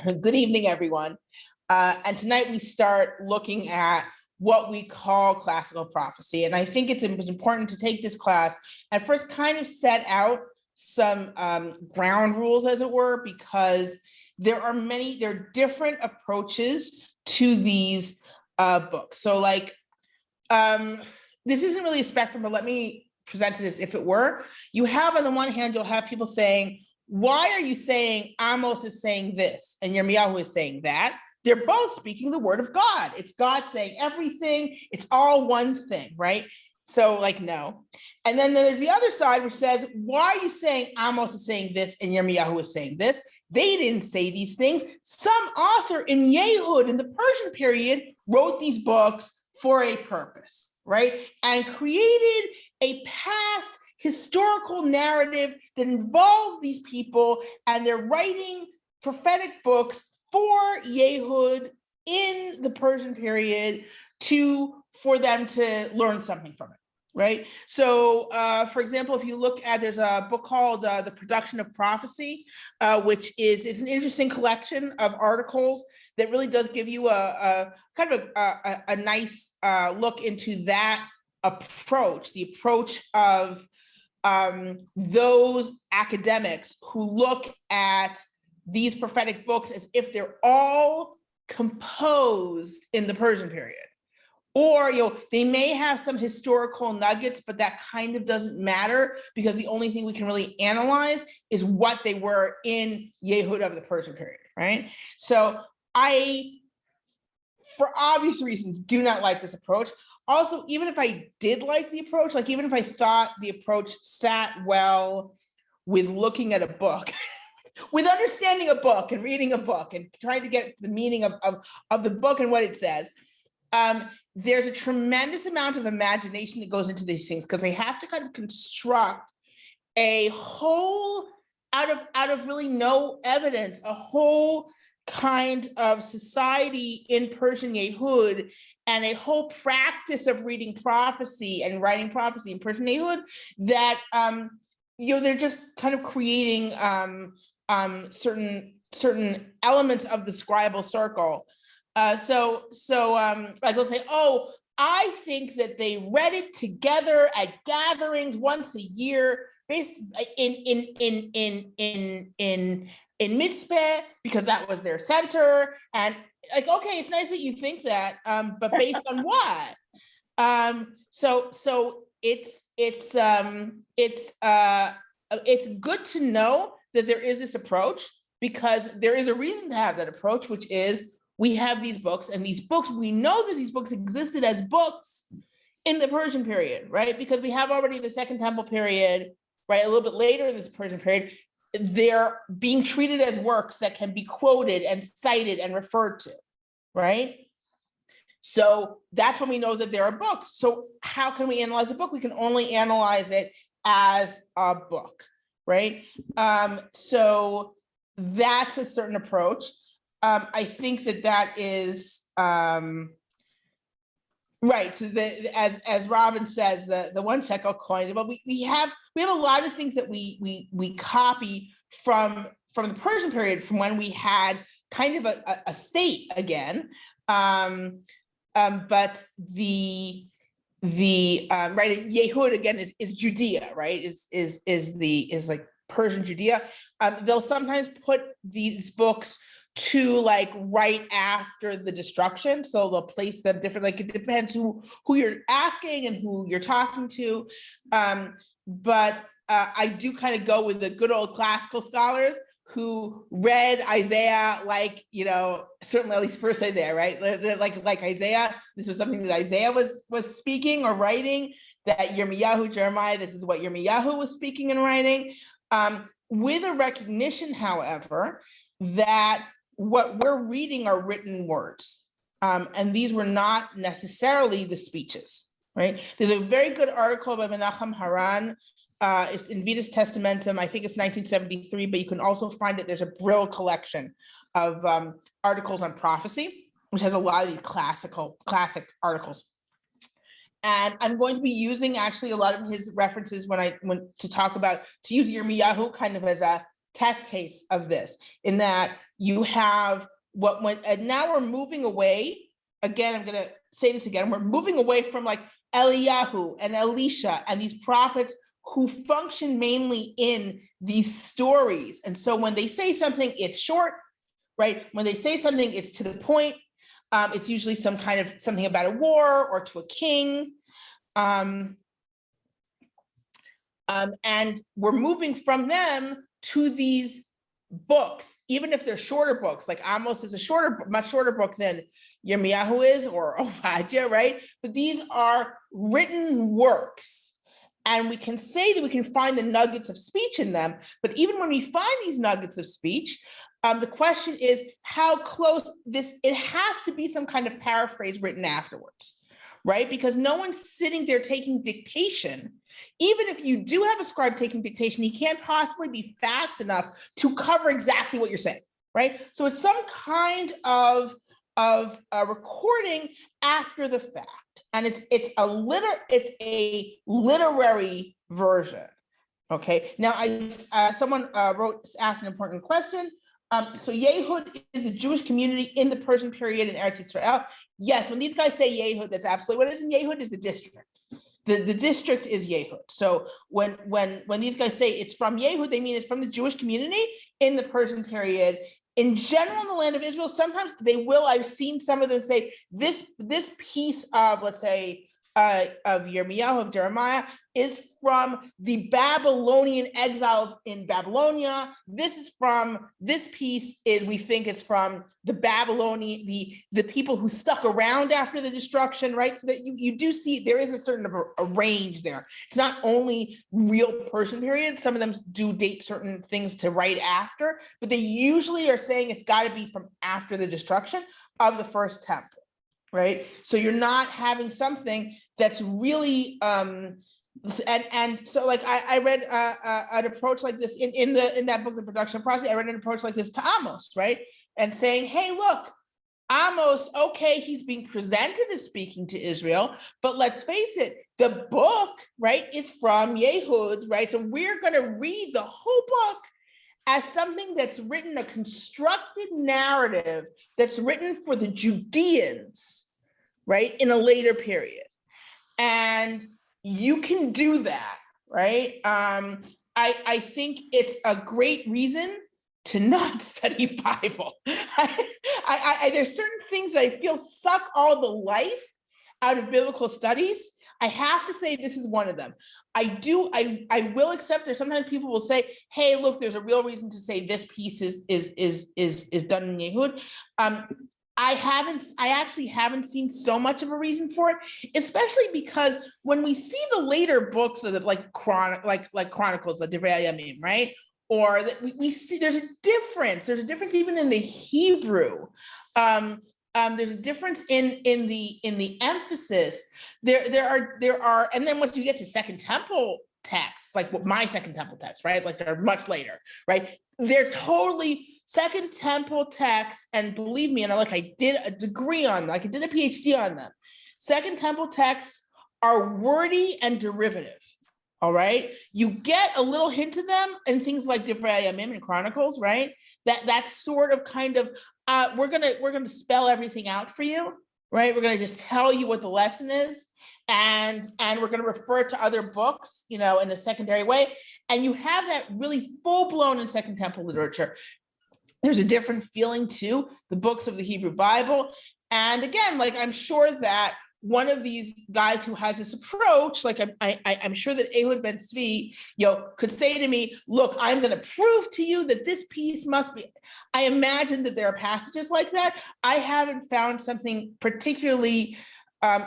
Good evening, everyone. And tonight we start looking at what we call classical prophecy. And I think it's important to take this class and first kind of set out some ground rules, as it were, because there are different approaches to these books. So this isn't really a spectrum, but let me present it as if it were. You have, on the one hand, you'll have people saying, why are you saying Amos is saying this and Yirmiyahu is saying that? They're both speaking the word of God. It's God saying everything. It's all one thing, right? So no. And then there's the other side which says, why are you saying Amos is saying this and Yirmiyahu is saying this? They didn't say these things. Some author in Yehud in the Persian period wrote these books for a purpose, right? And created a past historical narrative that involved these people, and they're writing prophetic books for Yehud in the Persian period for them to learn something from it, right? So, for example, if you look at, there's a book called The Production of Prophecy, which it's an interesting collection of articles that really does give you a kind of a nice look into that approach, the approach of those academics who look at these prophetic books as if they're all composed in the Persian period. Or they may have some historical nuggets, but that kind of doesn't matter because the only thing we can really analyze is what they were in Yehud of the Persian period, right? So I, for obvious reasons, do not like this approach. Also, even if I did like the approach, even if I thought the approach sat well with looking at a book, with understanding a book and reading a book and trying to get the meaning of the book and what it says, there's a tremendous amount of imagination that goes into these things because they have to kind of construct a whole, out of really no evidence, a whole kind of society in Persian Yehud and a whole practice of reading prophecy and writing prophecy in Persian Yehud that they're just kind of creating certain elements of the scribal circle. So they'll say, oh, I think that they read it together at gatherings once a year, based in Mitzpeh, because that was their center. And okay, it's nice that you think that, but based on what? So it's good to know that there is this approach, because there is a reason to have that approach, which is we have these books, and these books, we know that these books existed as books in the Persian period, right? Because we have already the Second Temple period, right? A little bit later in this Persian period, they're being treated as works that can be quoted and cited and referred to, right? So that's when we know that there are books. So how can we analyze a book? We can only analyze it as a book, right? So that's a certain approach. I think that is right. So as Robin says, the 1 shekel coin. But we have a lot of things that we copy from the Persian period, from when we had kind of a state again. But the right, Yehud again is Judea, right? Is like Persian Judea. They'll sometimes put these books to right after the destruction, so they'll place them different. It depends who you're asking and who you're talking to. But I do kind of go with the good old classical scholars who read Isaiah certainly at least first Isaiah, right? Like Isaiah, this was something that Isaiah was speaking or writing, that Yirmiyahu, Jeremiah, this is what Yirmiyahu was speaking and writing, with a recognition, however, that what we're reading are written words. And these were not necessarily the speeches, right? There's a very good article by Menachem Haran. It's in Vetus Testamentum. I think it's 1973, but you can also find it. There's a Brill collection of articles on prophecy, which has a lot of these classic articles. And I'm going to be using actually a lot of his references when to use Yirmiyahu kind of as a test case of this, in that you have and now we're moving away. Again, I'm going to say this again. We're moving away from like Eliyahu and Elisha and these prophets who function mainly in these stories. And so when they say something, it's short, right? When they say something, it's to the point. It's usually some kind of something about a war or to a king. And we're moving from them to these books, even if they're shorter books, like Amos is much shorter book than Yirmiyahu is, or Obadiah, right? But these are written works. And we can say that we can find the nuggets of speech in them, but even when we find these nuggets of speech, the question is how close it has to be some kind of paraphrase written afterwards, right? Because no one's sitting there taking dictation. Even if you do have a scribe taking dictation, he can't possibly be fast enough to cover exactly what you're saying, right? So it's some kind of recording after the fact. And it's a literary version. Okay. Now someone asked an important question. So Yehud is the Jewish community in the Persian period in Eretz Israel. Yes, when these guys say Yehud, that's absolutely what it is. And Yehud is the district. The district is Yehud. So when these guys say it's from Yehud, they mean it's from the Jewish community in the Persian period. In general, in the land of Israel, sometimes they will. I've seen some of them say this piece of, let's say, of Yirmiyahu, of Jeremiah, is from the Babylonian exiles in Babylonia. This piece we think is from the Babylonian, the people who stuck around after the destruction, right? So that you do see there is a certain a range there. It's not only real Persian period. Some of them do date certain things to right after, but they usually are saying it's got to be from after the destruction of the first temple, right? So you're not having something that's really and so like I read an approach like this in that book, The Production of Prophecy. I read an approach like this to Amos, right? And saying, hey, look, Amos, okay, he's being presented as speaking to Israel, but let's face it, the book, right, is from Yehud, right? So we're going to read the whole book as something that's written, a constructed narrative that's written for the Judeans, right, in a later period. And you can do that, right? I think it's a great reason to not study Bible. There's certain things that I feel suck all the life out of biblical studies. I have to say this is one of them. I will accept there. Sometimes people will say, hey, look, there's a real reason to say this piece is done in Yehud. I actually haven't seen so much of a reason for it, especially because when we see the later books of like Chronicles, like Divrei Yamim, right? Or that we see there's a difference. There's a difference even in the Hebrew. There's a difference in the emphasis. There are, and then once you get to Second Temple texts, like my Second Temple texts, right? Like they're much later, right? They're totally Second Temple texts, and believe me, and I did a degree on them, I did a PhD on them. Second Temple texts are wordy and derivative. All right, you get a little hint of them in things like Divrei Yamim and Chronicles, right? That's sort of kind of we're gonna spell everything out for you, right? We're gonna just tell you what the lesson is, and we're gonna refer to other books, in a secondary way, and you have that really full blown in Second Temple literature. There's a different feeling to the books of the Hebrew Bible. And again, I'm sure that one of these guys who has this approach, I'm sure that Ehud Ben Tzvi, could say to me, look, I'm going to prove to you that this piece must be. I imagine that there are passages like that. I haven't found something particularly,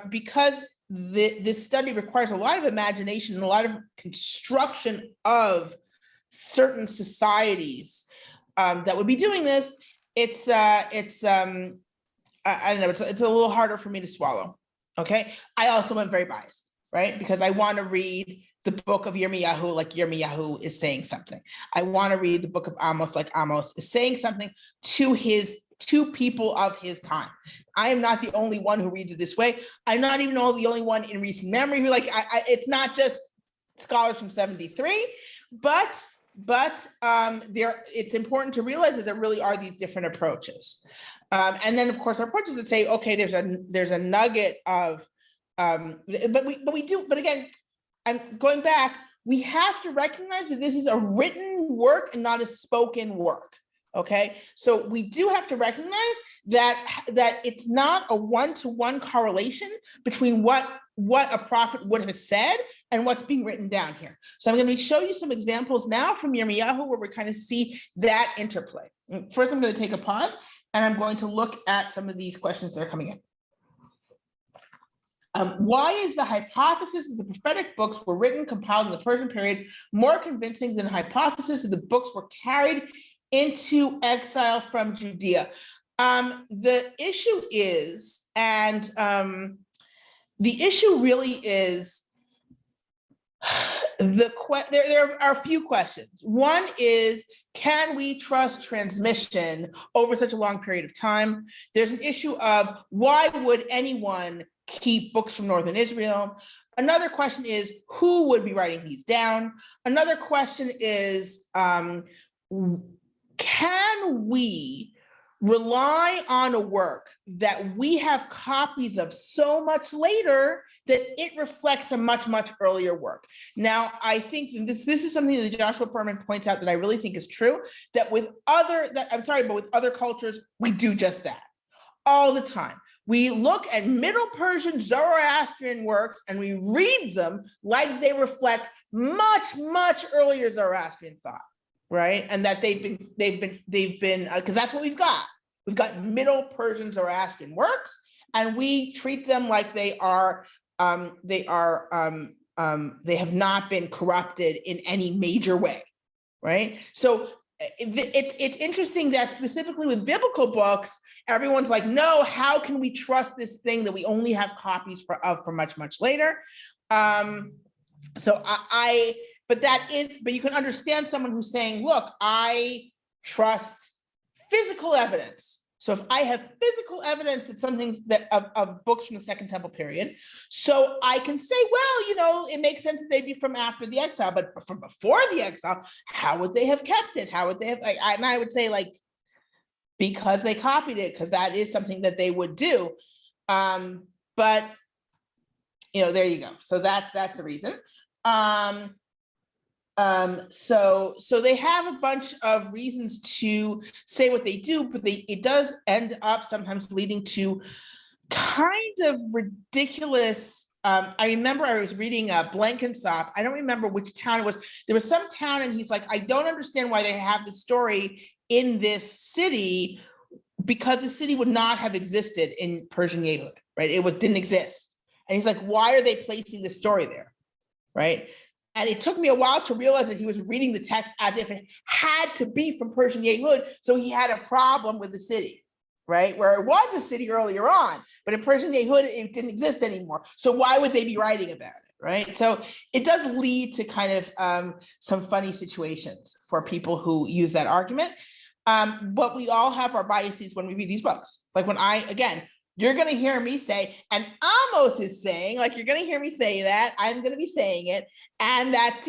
because this study requires a lot of imagination and a lot of construction of certain societies that would be doing this. It's I don't know, it's a little harder for me to swallow. Okay. I also am very biased, right? Because I want to read the book of Yirmiyahu like Yirmiyahu is saying something. I want to read the book of Amos like Amos is saying something to people of his time. I am not the only one who reads it this way. I'm not even the only one in recent memory who it's not just scholars from 73, but it's important to realize that there really are these different approaches. And then of course our approaches that say, okay, there's a nugget of, but again, I'm going back, we have to recognize that this is a written work and not a spoken work. Okay, so we do have to recognize that it's not a one-to-one correlation between what a prophet would have said and what's being written down here. So I'm going to show you some examples now from Yirmiyahu where we kind of see that interplay. First, I'm going to take a pause and I'm going to look at some of these questions that are coming in. Why is the hypothesis that the prophetic books were written, compiled in the Persian period more convincing than the hypothesis that the books were carried into exile from Judea? The issue is, the issue really is, there are a few questions. One is, can we trust transmission over such a long period of time? There's an issue of why would anyone keep books from Northern Israel? Another question is, who would be writing these down? Another question is, can we rely on a work that we have copies of so much later that it reflects a much, much earlier work? Now, I think this is something that Joshua Perman points out that I really think is true, that with other cultures, we do just that all the time. We look at Middle Persian Zoroastrian works and we read them like they reflect much, much earlier Zoroastrian thought, right? And that they've been because that's what we've got. We've got Middle Persian Zoroastrian works, and we treat them like they have not been corrupted in any major way, right? So it's interesting that specifically with biblical books, everyone's like, no, how can we trust this thing that we only have copies for much, much later? But you can understand someone who's saying, look, I trust physical evidence. So if I have physical evidence that something's of books from the Second Temple period, so I can say, well, it makes sense that they'd be from after the exile, but from before the exile, how would they have kept it? How would they have, and I would say, because they copied it, because that is something that they would do. But there you go. So that's the reason. So they have a bunch of reasons to say what they do, but it does end up sometimes leading to kind of ridiculous. I remember I was reading Blenkinsopp. I don't remember which town it was. There was some town, and he's like, I don't understand why they have the story in this city, because the city would not have existed in Persian Yehud, right? It didn't exist. And he's like, why are they placing the story there, right? And it took me a while to realize that he was reading the text as if it had to be from Persian Yehud, so he had a problem with the city, right? Where it was a city earlier on, but in Persian Yehud, it didn't exist anymore. So why would they be writing about it, right? So it does lead to kind of some funny situations for people who use that argument. But we all have our biases when we read these books. Like you're going to hear me say, and Amos is saying, you're going to hear me say that, I'm going to be saying it. And that's,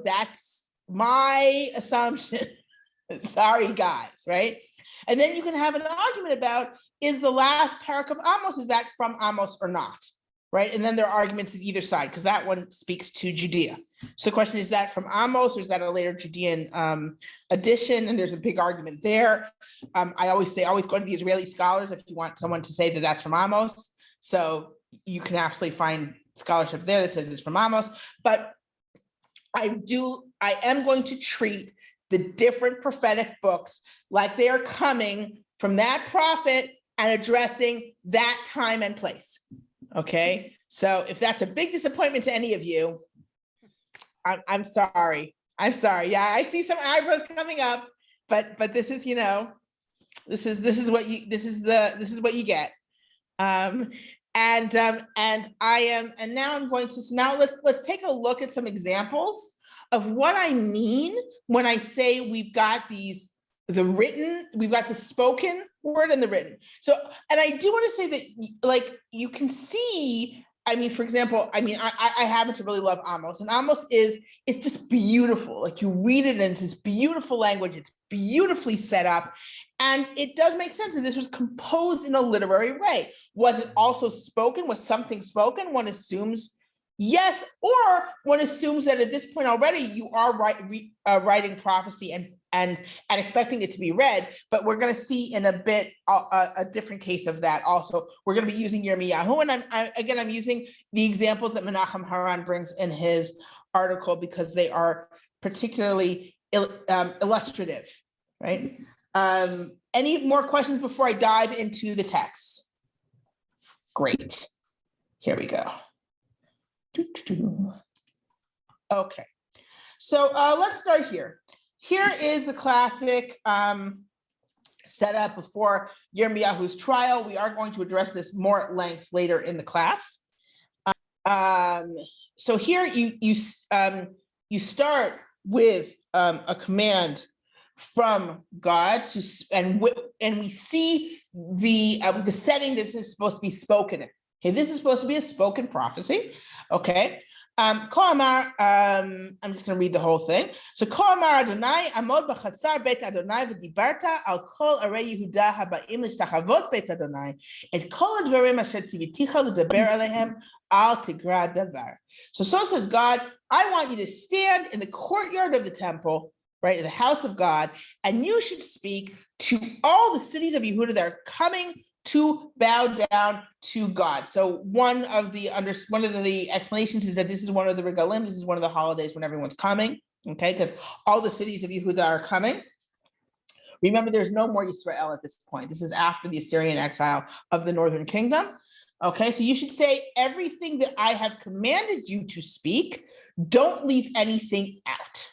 that's my assumption. Sorry, guys, right? And then you can have an argument about, is the last parak of Amos, is that from Amos or not, right? And then there are arguments on either side, because that one speaks to Judea. So the question is that from Amos, or is that a later Judean addition? And there's a big argument there. I always go to the Israeli scholars if you want someone to say that that's from Amos. So you can absolutely find scholarship there that says it's from Amos. But I am going to treat the different prophetic books like they are coming from that prophet and addressing that time and place. Okay. So if that's a big disappointment to any of you, I'm sorry. Yeah, I see some eyebrows coming up, but this is, this is what you get. And now I'm going to, let's take a look at some examples of what I mean when I say we've got we've got the spoken word and the written. So, and I do want to say that, you can see I mean, for example, I happen to really love Amos, and Amos it's just beautiful. Like you read it and it's this beautiful language. It's beautifully set up, and it does make sense that this was composed in a literary way. Was it also spoken? Was something spoken? One assumes yes, or one assumes that at this point already you are writing prophecy and expecting it to be read. But we're going to see in a bit a different case of that. Also, we're going to be using Yirmiyahu, and I'm using the examples that Menachem Haran brings in his article because they are particularly illustrative, right? Any more questions before I dive into the text? Great. Here we go. Okay, so let's start here. Here is the classic setup before Yirmiyahu's trial. We are going to address this more at length later in the class. So here you start with a command from God and we see the setting that this is supposed to be spoken in. Okay, this is supposed to be a spoken prophecy. Okay. I'm just going to read the whole thing. So, Ko Amar Adonai, Amod b'chatzar Beit Adonai v'dibarta al kol arei Yehuda haba'im l'shtachavot Beit Adonai et kol advarim asher tziviticha l'daber alehem al tigra davar. So says God, I want you to stand in the courtyard of the temple, right, in the house of God, and you should speak to all the cities of Yehuda that are coming to bow down to God. So one of the explanations is that this is one of the regalim, this is one of the holidays when everyone's coming, okay, because all the cities of Yehuda are coming. Remember, there's no more Yisrael at this point. This is after the Assyrian exile of the northern kingdom. Okay, so you should say everything that I have commanded you to speak, don't leave anything out.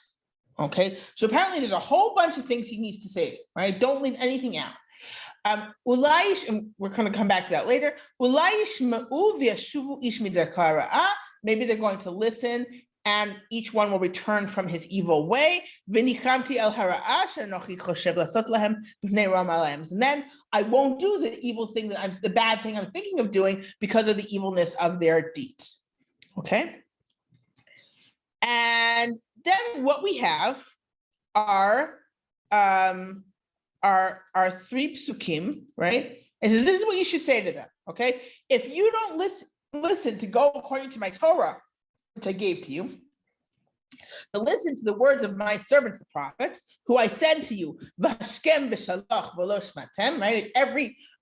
Okay, so apparently there's a whole bunch of things he needs to say, right? Don't leave anything out. And we're going to come back to that later. Maybe they're going to listen and each one will return from his evil way. And then I won't do the evil thing the bad thing I'm thinking of doing because of the evilness of their deeds. Okay. And then what we have are three psukim, right? And so this is what you should say to them, okay? If you don't listen to go according to my Torah, which I gave to you, to listen to the words of my servants, the prophets, who I send to you, v'hashkem b'shalach v'lo shmatem, right?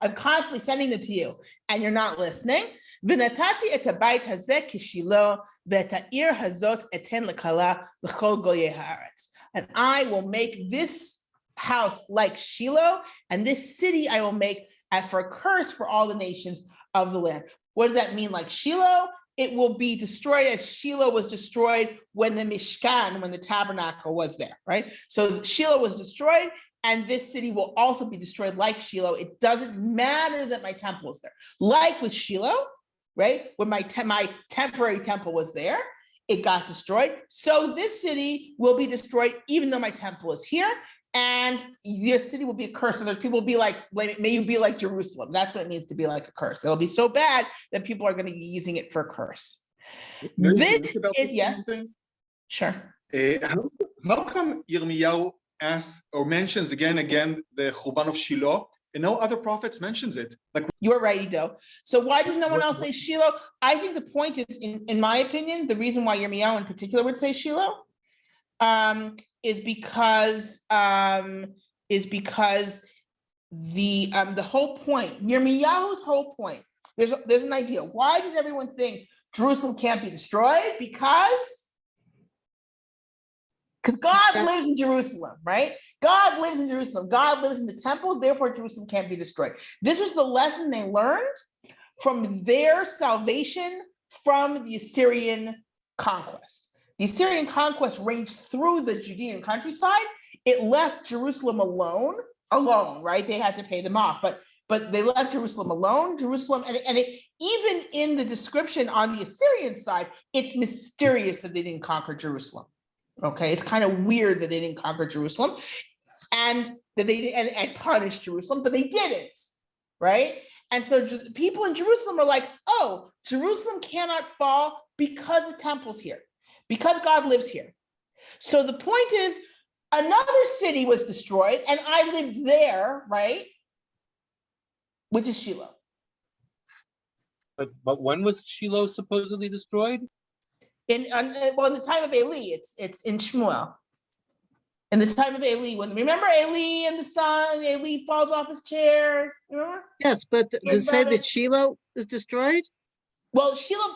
I'm constantly sending them to you, and you're not listening. V'natati et habayit hazeh kishilo, v'et ha'ir hazot eten lekala l'chol goyei haaretz. And I will make this house like Shiloh, and this city I will make for a curse for all the nations of the land. What does that mean? Like Shiloh, it will be destroyed as Shiloh was destroyed when the Mishkan, when the tabernacle was there, right? So Shiloh was destroyed, and this city will also be destroyed like Shiloh. It doesn't matter that my temple is there. Like with Shiloh, right? When my temporary temple was there, it got destroyed. So this city will be destroyed even though my temple is here. And your city will be a curse. And there's people will be like, may you be like Jerusalem. That's what it means to be like a curse. It'll be so bad that people are going to be using it for a curse. This is, yes. Sure. How come Yirmiyahu asks or mentions again the Churban of Shiloh and no other prophets mentions it? Like, you're right, Ido. So why does no one else say Shiloh? I think the point is, in my opinion, the reason why Yirmiyahu in particular would say Shiloh is because the whole point, Yirmiyahu's whole point, there's an idea. Why does everyone think Jerusalem can't be destroyed? Because God lives in Jerusalem, right? God lives in Jerusalem. God lives in the temple, therefore Jerusalem can't be destroyed. This was the lesson they learned from their salvation from the Assyrian conquest. The Assyrian conquest ranged through the Judean countryside. It left Jerusalem alone, right? They had to pay them off, but they left Jerusalem alone. Even in the description on the Assyrian side, it's mysterious that they didn't conquer Jerusalem. Okay, it's kind of weird that they didn't conquer Jerusalem and that they and punish Jerusalem, but they didn't. right? And so people in Jerusalem are like, oh, Jerusalem cannot fall because the temple's here, because God lives here. So the point is, another city was destroyed, and I lived there, right? Which is Shiloh. But when was Shiloh supposedly destroyed? In the time of Eli, it's in Shmuel. In the time of Eli, remember Eli and the son, Eli falls off his chair. Remember? Yes, but does it say that Shiloh is destroyed? Well, Shiloh.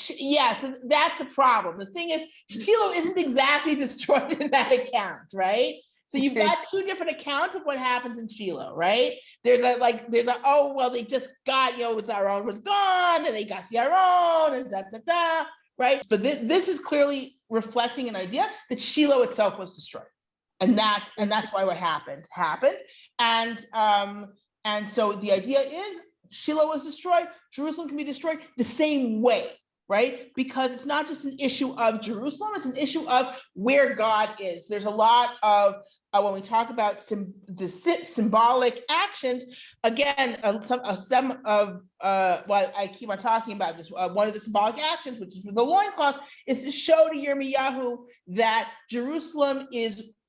Yeah, so that's the problem. The thing is, Shiloh isn't exactly destroyed in that account, right? So you've got two different accounts of what happens in Shiloh, right? There's oh, well, they just got, the Aron was gone, and they got the Aron, and right? But this is clearly reflecting an idea that Shiloh itself was destroyed. And that's why what happened. And so the idea is Shiloh was destroyed, Jerusalem can be destroyed the same way, right? Because it's not just an issue of Jerusalem, it's an issue of where God is. There's a lot of, when we talk about the symbolic actions, again, some of what I keep on talking about this, one of the symbolic actions, which is the loincloth, is to show to Yirmiyahu that Jerusalem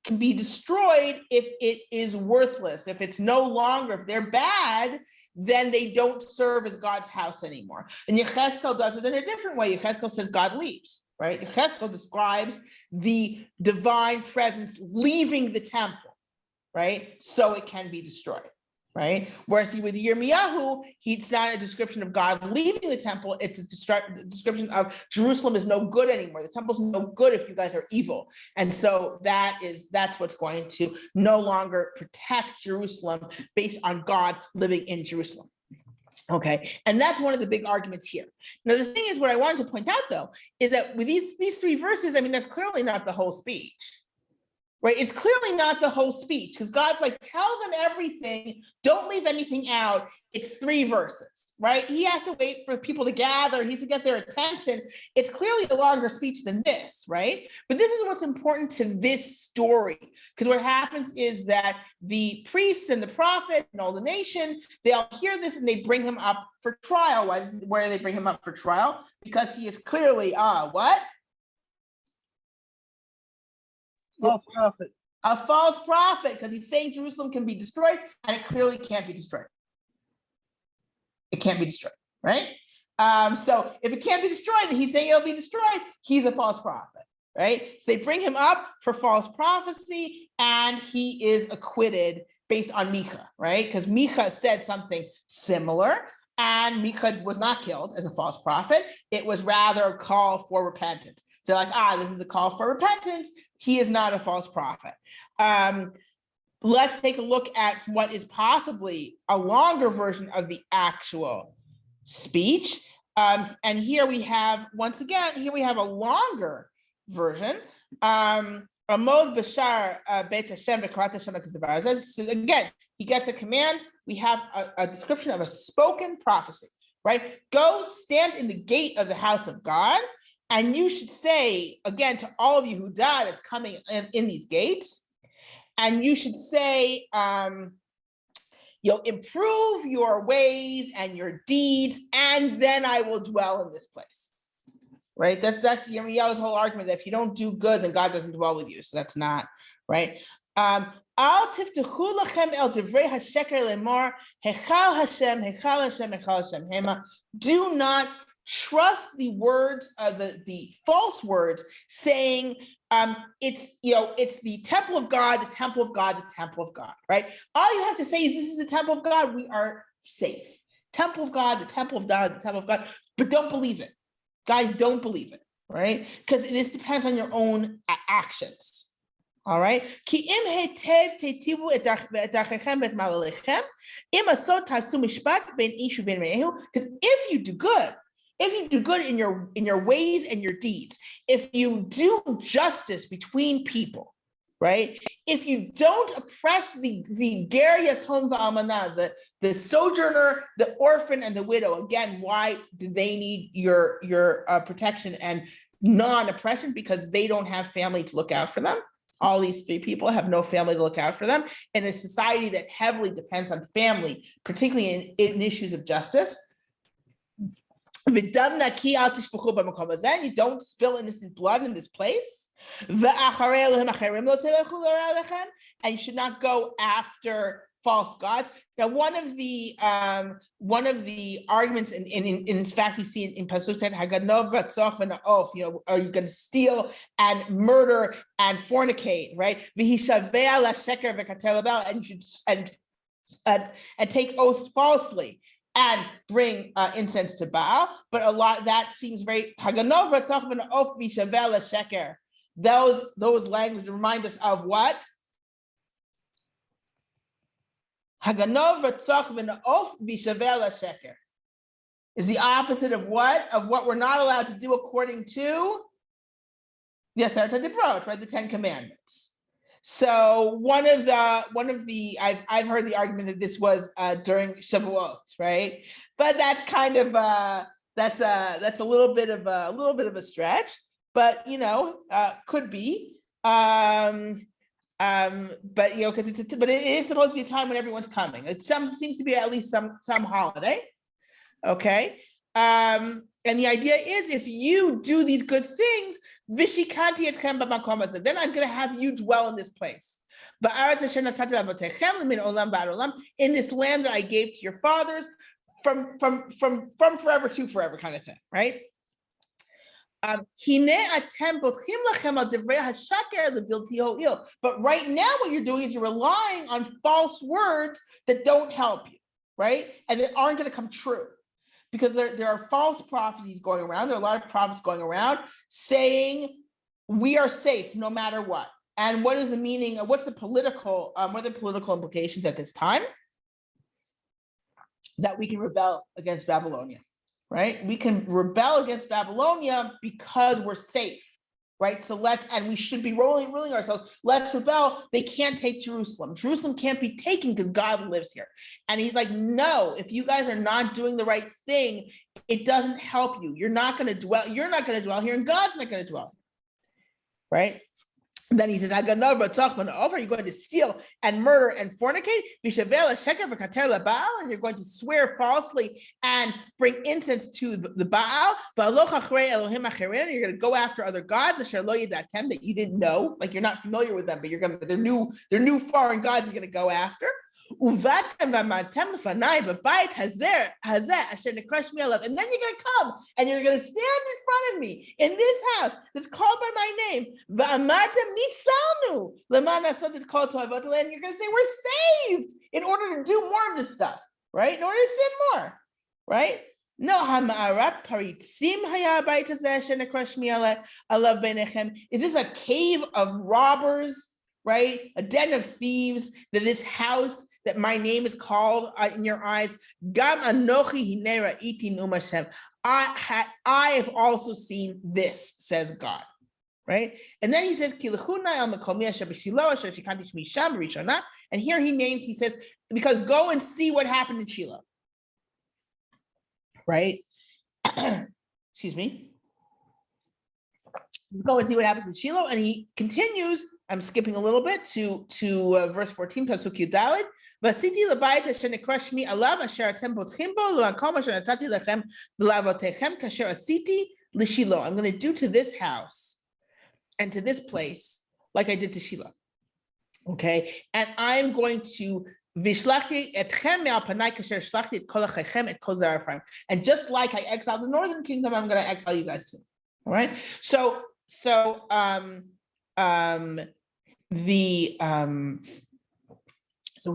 can be destroyed if it is worthless, if it's no longer, if they're bad, then they don't serve as God's house anymore. And Yechezkel does it in a different way. Yechezkel says God leaves, right? Yechezkel describes the divine presence leaving the temple, right? So it can be destroyed, right? Whereas with Yirmiyahu, it's not a description of God leaving the temple, it's a description of Jerusalem is no good anymore. The temple's no good if you guys are evil. And so that's what's going to no longer protect Jerusalem based on God living in Jerusalem. Okay, and that's one of the big arguments here. Now, the thing is, what I wanted to point out, though, is that with these three verses, I mean, that's clearly not the whole speech. Right? It's clearly not the whole speech, because God's like, tell them everything, don't leave anything out. It's 3 verses, right? He has to wait for people to gather, he has to get their attention. It's clearly a longer speech than this, right? But this is what's important to this story, because what happens is that the priests and the prophets and all the nation, they all hear this and they bring him up for trial. Why do they bring him up for trial? Because he is clearly, what? False prophet. A false prophet, because he's saying Jerusalem can be destroyed, and it clearly can't be destroyed. It can't be destroyed, right? So if it can't be destroyed, and he's saying it'll be destroyed, he's a false prophet, right? So they bring him up for false prophecy, and he is acquitted based on Micah, right? Because Micah said something similar, and Micah was not killed as a false prophet. It was rather a call for repentance. So like, this is a call for repentance. He is not a false prophet. Let's take a look at what is possibly a longer version of the actual speech. And here we have, once again, a longer version. Amod Bashar Beit Hashem V'Karat Hashem Et Hadavar. So again, he gets a command. We have a description of a spoken prophecy, right? Go stand in the gate of the house of God, and you should say, again, to all of you who die that's coming in these gates, and you should say, you'll improve your ways and your deeds, and then I will dwell in this place. Right? That's Yirmiyahu's whole argument, that if you don't do good, then God doesn't dwell with you. So that's not, right? Al tiftechu lachem el divrei hasheker lemor, hechal Hashem, hechal Hashem, hechal Hashem hema. Do not trust the words of the false words, saying it's the temple of God, the temple of God, the temple of God, right? All you have to say is this is the temple of God, we are safe. Temple of God, the temple of God, the temple of God, but don't believe it. Guys, don't believe it, right? Because this depends on your own actions. All right. Because if you do good, in your ways and your deeds, if you do justice between people, right? If you don't oppress the ger yatom v'almana, the sojourner, the orphan, and the widow. Again, why do they need your protection and non-oppression? Because they don't have family to look out for them. All these three people have no family to look out for them in a society that heavily depends on family, particularly in issues of justice. You don't spill innocent blood in this place. And you should not go after false gods. Now, one of the arguments, in fact, we see in Pasuk said, are you going to steal and murder and fornicate, right? And take oaths falsely and bring incense to Baal, but a lot that seems very those languages remind us of what? Is the opposite of what? Of what we're not allowed to do according to right? The 10 Commandments. So one of the I've heard the argument that this was during Shavuot, right? But that's kind of that's a little bit of a stretch, but could be. But because but it is supposed to be a time when everyone's coming. It seems to be at least some holiday. Okay. And the idea is if you do these good things, then I'm going to have you dwell in this place. In this land that I gave to your fathers from forever to forever kind of thing, right? But right now what you're doing is you're relying on false words that don't help you, right? And that aren't going to come true. Because there are false prophecies going around. There are a lot of prophets going around saying we are safe no matter what. And what is the meaning? What are the political implications at this time? That we can rebel against Babylonia, right? We can rebel against Babylonia because we're safe, right? So and we should be ruling ourselves. Let's rebel. They can't take Jerusalem. Jerusalem can't be taken because God lives here. And he's like, no, if you guys are not doing the right thing, it doesn't help you. You're not going to dwell here, and God's not going to dwell here, right? And then he says, are you going to steal and murder and fornicate? And you're going to swear falsely and bring incense to the Baal. And you're going to go after other gods that you didn't know, like you're not familiar with them, but they're new foreign gods you're going to go after. And then you're going to come and you're going to stand in front of me in this house that's called by my name. And you're going to say we're saved in order to do more of this stuff, right? In order to sin more, right? No, is this a cave of robbers, right? A den of thieves, that this house that my name is called in your eyes. I have also seen this, says God, right? And then he says, and here he names, he says, because go and see what happened in Shiloh, right? Excuse me. Go and see what happens in Shiloh, and he continues. I'm skipping a little bit to verse 14, Pasuk Yudalid. Vasiti l'bayit asher nekra shmi alav asher atem potchim bo l'makom asher natati lechem v'lavotechem kasher asiti l'Shiloh. I'm going to do to this house and to this place like I did to Shiloh. Okay, and I'm going to vishlachti etchem me'al panai kasher shlachti et kol achechem et kol zar Ephraim. And just like I exiled the northern kingdom, I'm going to exile you guys too. All right. So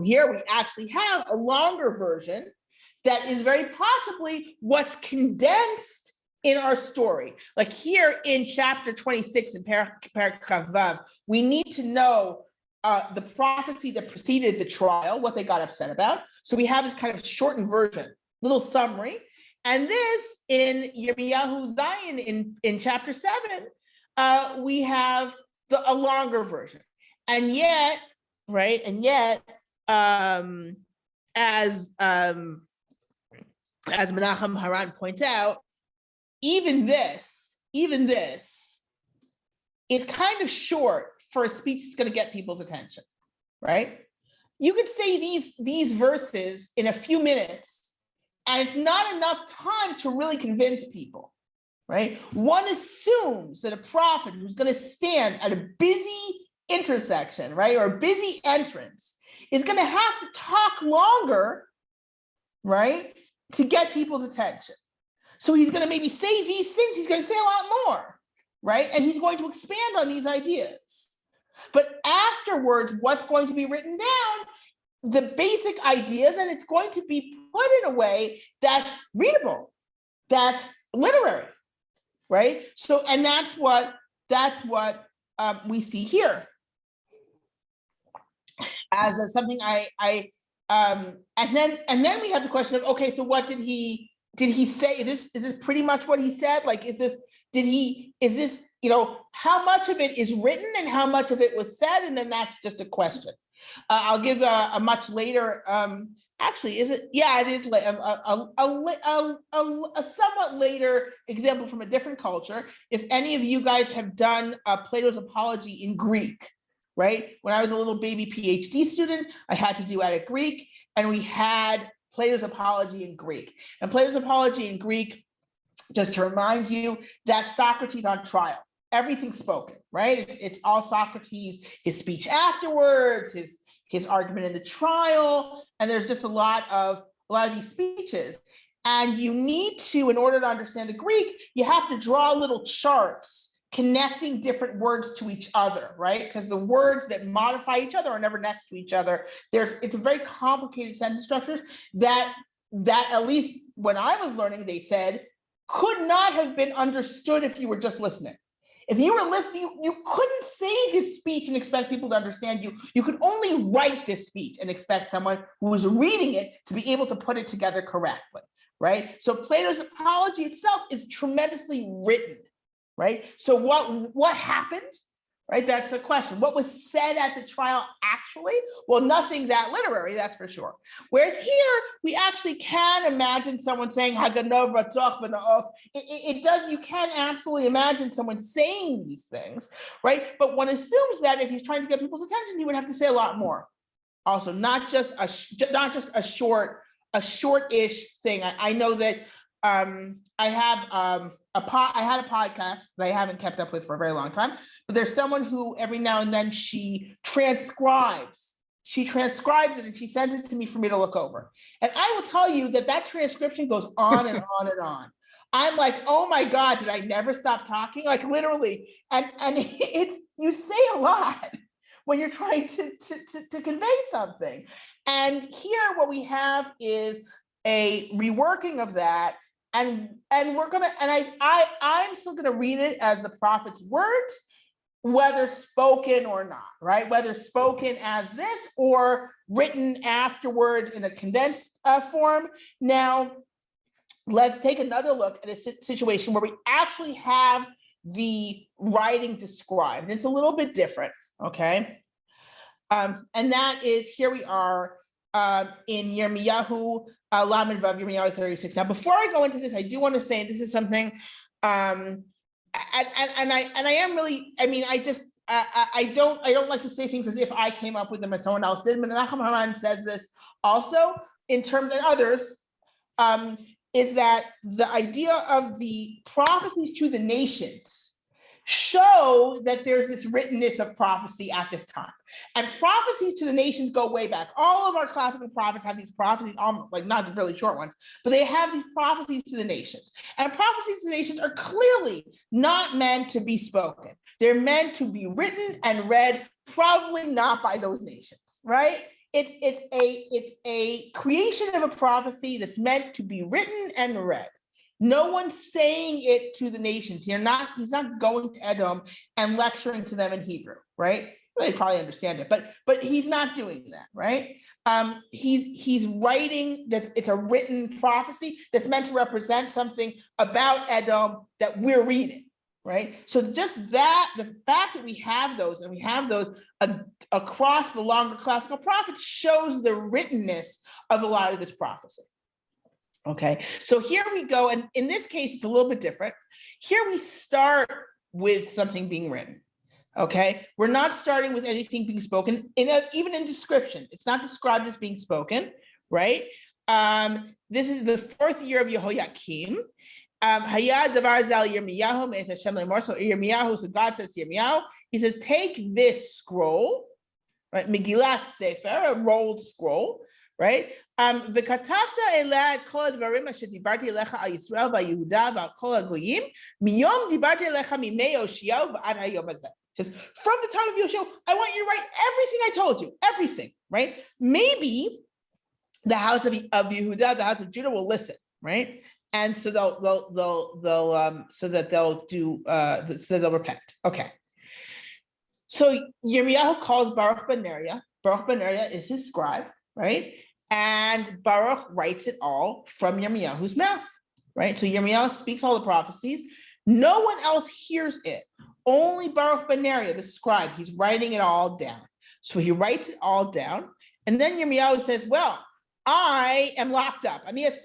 here we actually have a longer version that is very possibly what's condensed in our story. Like here in chapter 26 in Perek Vav, we need to know the prophecy that preceded the trial, what they got upset about. So we have this kind of shortened version, little summary. And this in Yirmiyahu Zion in chapter 7, we have a longer version. And yet, right? And yet, as Menachem Haran points out, even this is kind of short for a speech that's going to get people's attention, right? You could say these verses in a few minutes, and it's not enough time to really convince people, right? One assumes that a prophet who's going to stand at a busy intersection, right, or a busy entrance is going to have to talk longer, right, to get people's attention. So he's going to maybe say these things, he's going to say a lot more, right? And he's going to expand on these ideas. But afterwards, what's going to be written down? The basic ideas, and it's going to be put in a way that's readable, that's literary, right? So, and that's what we see here as something and then we have the question of, okay, so what did he say? Is this pretty much what he said? Like, how much of it is written and how much of it was said? And then that's just a question. I'll give a much later, actually, is it? Yeah, it is a somewhat later example from a different culture. If any of you guys have done Plato's Apology in Greek, right? When I was a little baby PhD student, I had to do edit Greek, and we had Plato's Apology in Greek. And Plato's Apology in Greek, just to remind you, that's Socrates on trial. Everything's spoken, right? It's all Socrates, his speech afterwards, his argument in the trial, and there's just a lot of these speeches. And you need to, in order to understand the Greek, you have to draw little charts connecting different words to each other, right? Because the words that modify each other are never next to each other. It's a very complicated sentence structures that at least when I was learning, they said, could not have been understood if you were just listening. If you were listening, you couldn't say this speech and expect people to understand you. You could only write this speech and expect someone who was reading it to be able to put it together correctly, right? So Plato's Apology itself is tremendously written, right? So what happened, right? That's a question. What was said at the trial actually? Well, nothing that literary, that's for sure. Whereas here, we actually can imagine someone saying, Haganova, Tochvanov. It does, you can absolutely imagine someone saying these things, right? But one assumes that if he's trying to get people's attention, he would have to say a lot more. Also, not just a short-ish thing. I know that I had a podcast that I haven't kept up with for a very long time, but there's someone who every now and then she transcribes it and she sends it to me for me to look over. And I will tell you that transcription goes on and on and on. I'm like, oh my God, did I never stop talking? Like literally, and you say a lot when you're trying to convey something. And here what we have is a reworking of that. And we're gonna, and I'm still gonna read it as the prophet's words, whether spoken or not, right? Whether spoken as this or written afterwards in a condensed form. Now, let's take another look at a situation where we actually have the writing described. It's a little bit different, okay? And that is, here we are in Yirmiyahu, Lamed Vav, Yirmiyahu 36. Now, before I go into this, I do want to say this is something, and I am really, I mean, I don't like to say things as if I came up with them and someone else did, but Nachum Haran says this also in terms of others, is that the idea of the prophecies to the nations show that there's this writtenness of prophecy at this time. And prophecies to the nations go way back. All of our classical prophets have these prophecies, like not the really short ones, but they have these prophecies to the nations. And prophecies to the nations are clearly not meant to be spoken. They're meant to be written and read, probably not by those nations, right? It's a creation of a prophecy that's meant to be written and read. No one's saying it to the nations. He's not going to Edom and lecturing to them in Hebrew, right? They probably understand it, but he's not doing that, right? He's writing this. It's a written prophecy that's meant to represent something about Edom that we're reading, right? So just that, the fact that we have those and we have those across the longer classical prophets shows the writtenness of a lot of this prophecy. Okay, so here we go, and in this case, it's a little bit different. Here we start with something being written. Okay, we're not starting with anything being spoken even in description. It's not described as being spoken, right? This is the 4th year of Yehoiakim. Hayad Davar Zal Yirmiyahu Me'et Hashem Lemor. So Yirmiyahu, so God says to Yirmiyahu, he says, take this scroll, right? Megillat Sefer, a rolled scroll, right? V'katavta eleh et kol advarim asher dibarti elecha al Yisrael v'Yehuda v'al kol hagoyim miyom dibarti elecha mimei Yoshiyahu v'ad hayom hazeh. Says, from the time of Yoshua, I want you to write everything I told you, everything, right? Maybe the house of Yehuda, the house of Judah will listen, right? And so they'll repent. Okay. So Yirmiyahu calls Baruch ben Neriah. Baruch ben Neriah is his scribe, right? And Baruch writes it all from Yirmiyahu's mouth, right? So Yirmiyahu speaks all the prophecies. No one else hears it. Only Baruch ben Neriah, the scribe, he's writing it all down. So he writes it all down. And then Yirmiyahu says, well, I am locked up. Right?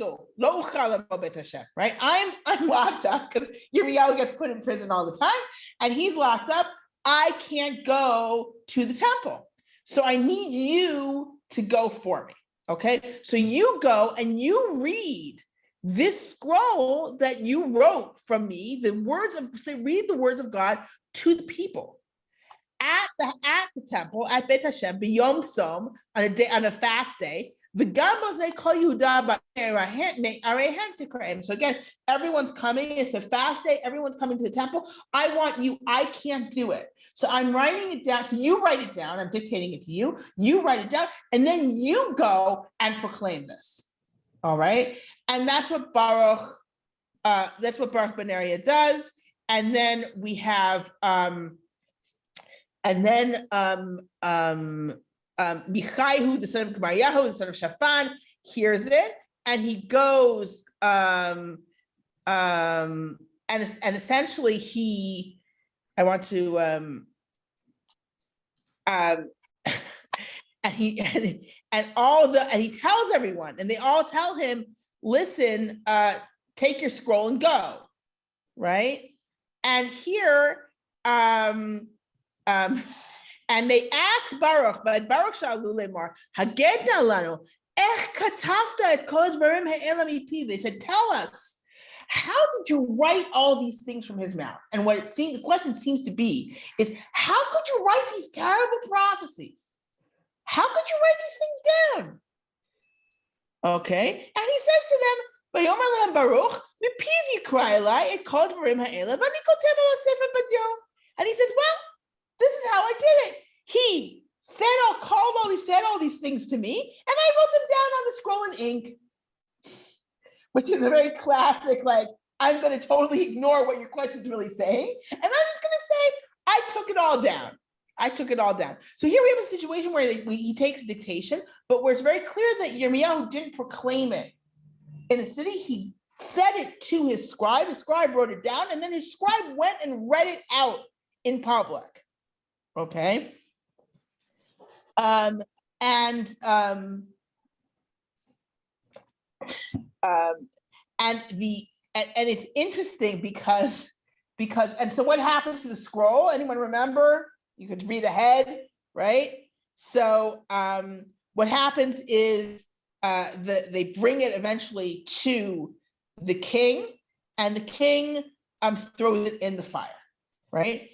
I'm locked up because Yirmiyahu gets put in prison all the time and he's locked up. I can't go to the temple. So I need you to go for me. Okay. So you go and you read this scroll that you wrote from me, read the words of God to the people at the temple, at Beit Hashem, b'yom som, on a fast day. So again, everyone's coming. It's a fast day. Everyone's coming to the temple. I want you. I can't do it. So I'm writing it down. So you write it down. I'm dictating it to you. You write it down, and then you go and proclaim this. All right. And that's what Baruch ben Neriah does. And then we have Michaihu, the son of Gemariyahu, the son of Shaphan, hears it, and he goes, and essentially and he tells everyone, and they all tell him, listen, take your scroll and go, right? And here, and they ask Baruch, but Baruch shalu lemar, hagedna lanu, ech katavta et kol dvarim ha'ela mipi. They said, tell us, how did you write all these things from his mouth? And what it seems, the question seems to be, is how could you write these terrible prophecies? How could you write these things down? Okay, and he says to them, "Vayomer lehem Baruch, mipiv yikra elai et kol dvarim ha'ela, v'ani kotev al sefer b'yom." And he says, well, this is how I did it. He said all these things to me, and I wrote them down on the scroll in ink, which is a very classic, like, I'm going to totally ignore what your question's really saying, and I'm just going to say, I took it all down. So here we have a situation where he takes dictation, but where it's very clear that Yirmiyahu didn't proclaim it in the city. He said it to his scribe. His scribe wrote it down, and then his scribe went and read it out in public. Okay. And it's interesting because so what happens to the scroll? Anyone remember? You could read ahead, right? So what happens is they bring it eventually to the king, and the king throws it in the fire, right?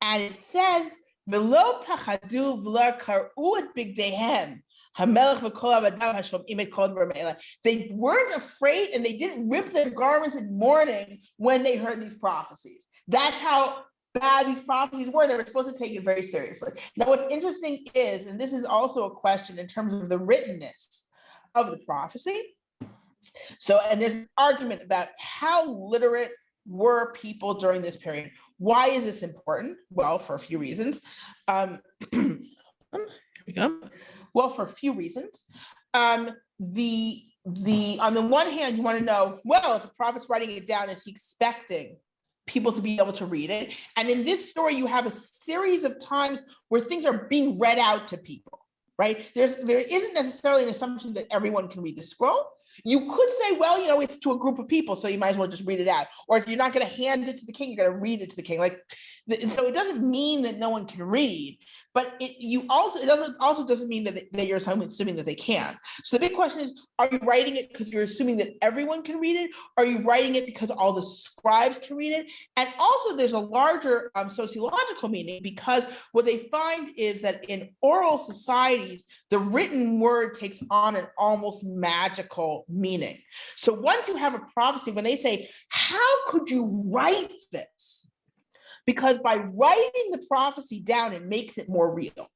And it says, "V'lo pachadu v'lo kar'u et bigdeihem hamelech v'kol avadav hashom'im et kol dvarim ha'ela." They weren't afraid, and they didn't rip their garments in mourning when they heard these prophecies. That's how bad these prophecies were. They were supposed to take it very seriously. Now, what's interesting is, and this is also a question in terms of the writtenness of the prophecy. So, and there's an argument about how literate were people during this period. Why is this important? Well, for a few reasons. Here we go. Well, for a few reasons. On the one hand, you want to know, well, if the prophet's writing it down, is he expecting people to be able to read it? And in this story, you have a series of times where things are being read out to people, right? There isn't necessarily an assumption that everyone can read the scroll, You could say, well, it's to a group of people, so you might as well just read it out. Or if you're not going to hand it to the king, you're going to read it to the king. So it doesn't mean that no one can read, but it doesn't mean that you're assuming that they can. So the big question is, are you writing it because you're assuming that everyone can read it? Are you writing it because all the scribes can read it? And also there's a larger sociological meaning, because what they find is that in oral societies, the written word takes on an almost magical meaning. So once you have a prophecy, when they say, how could you write this? Because by writing the prophecy down, it makes it more real,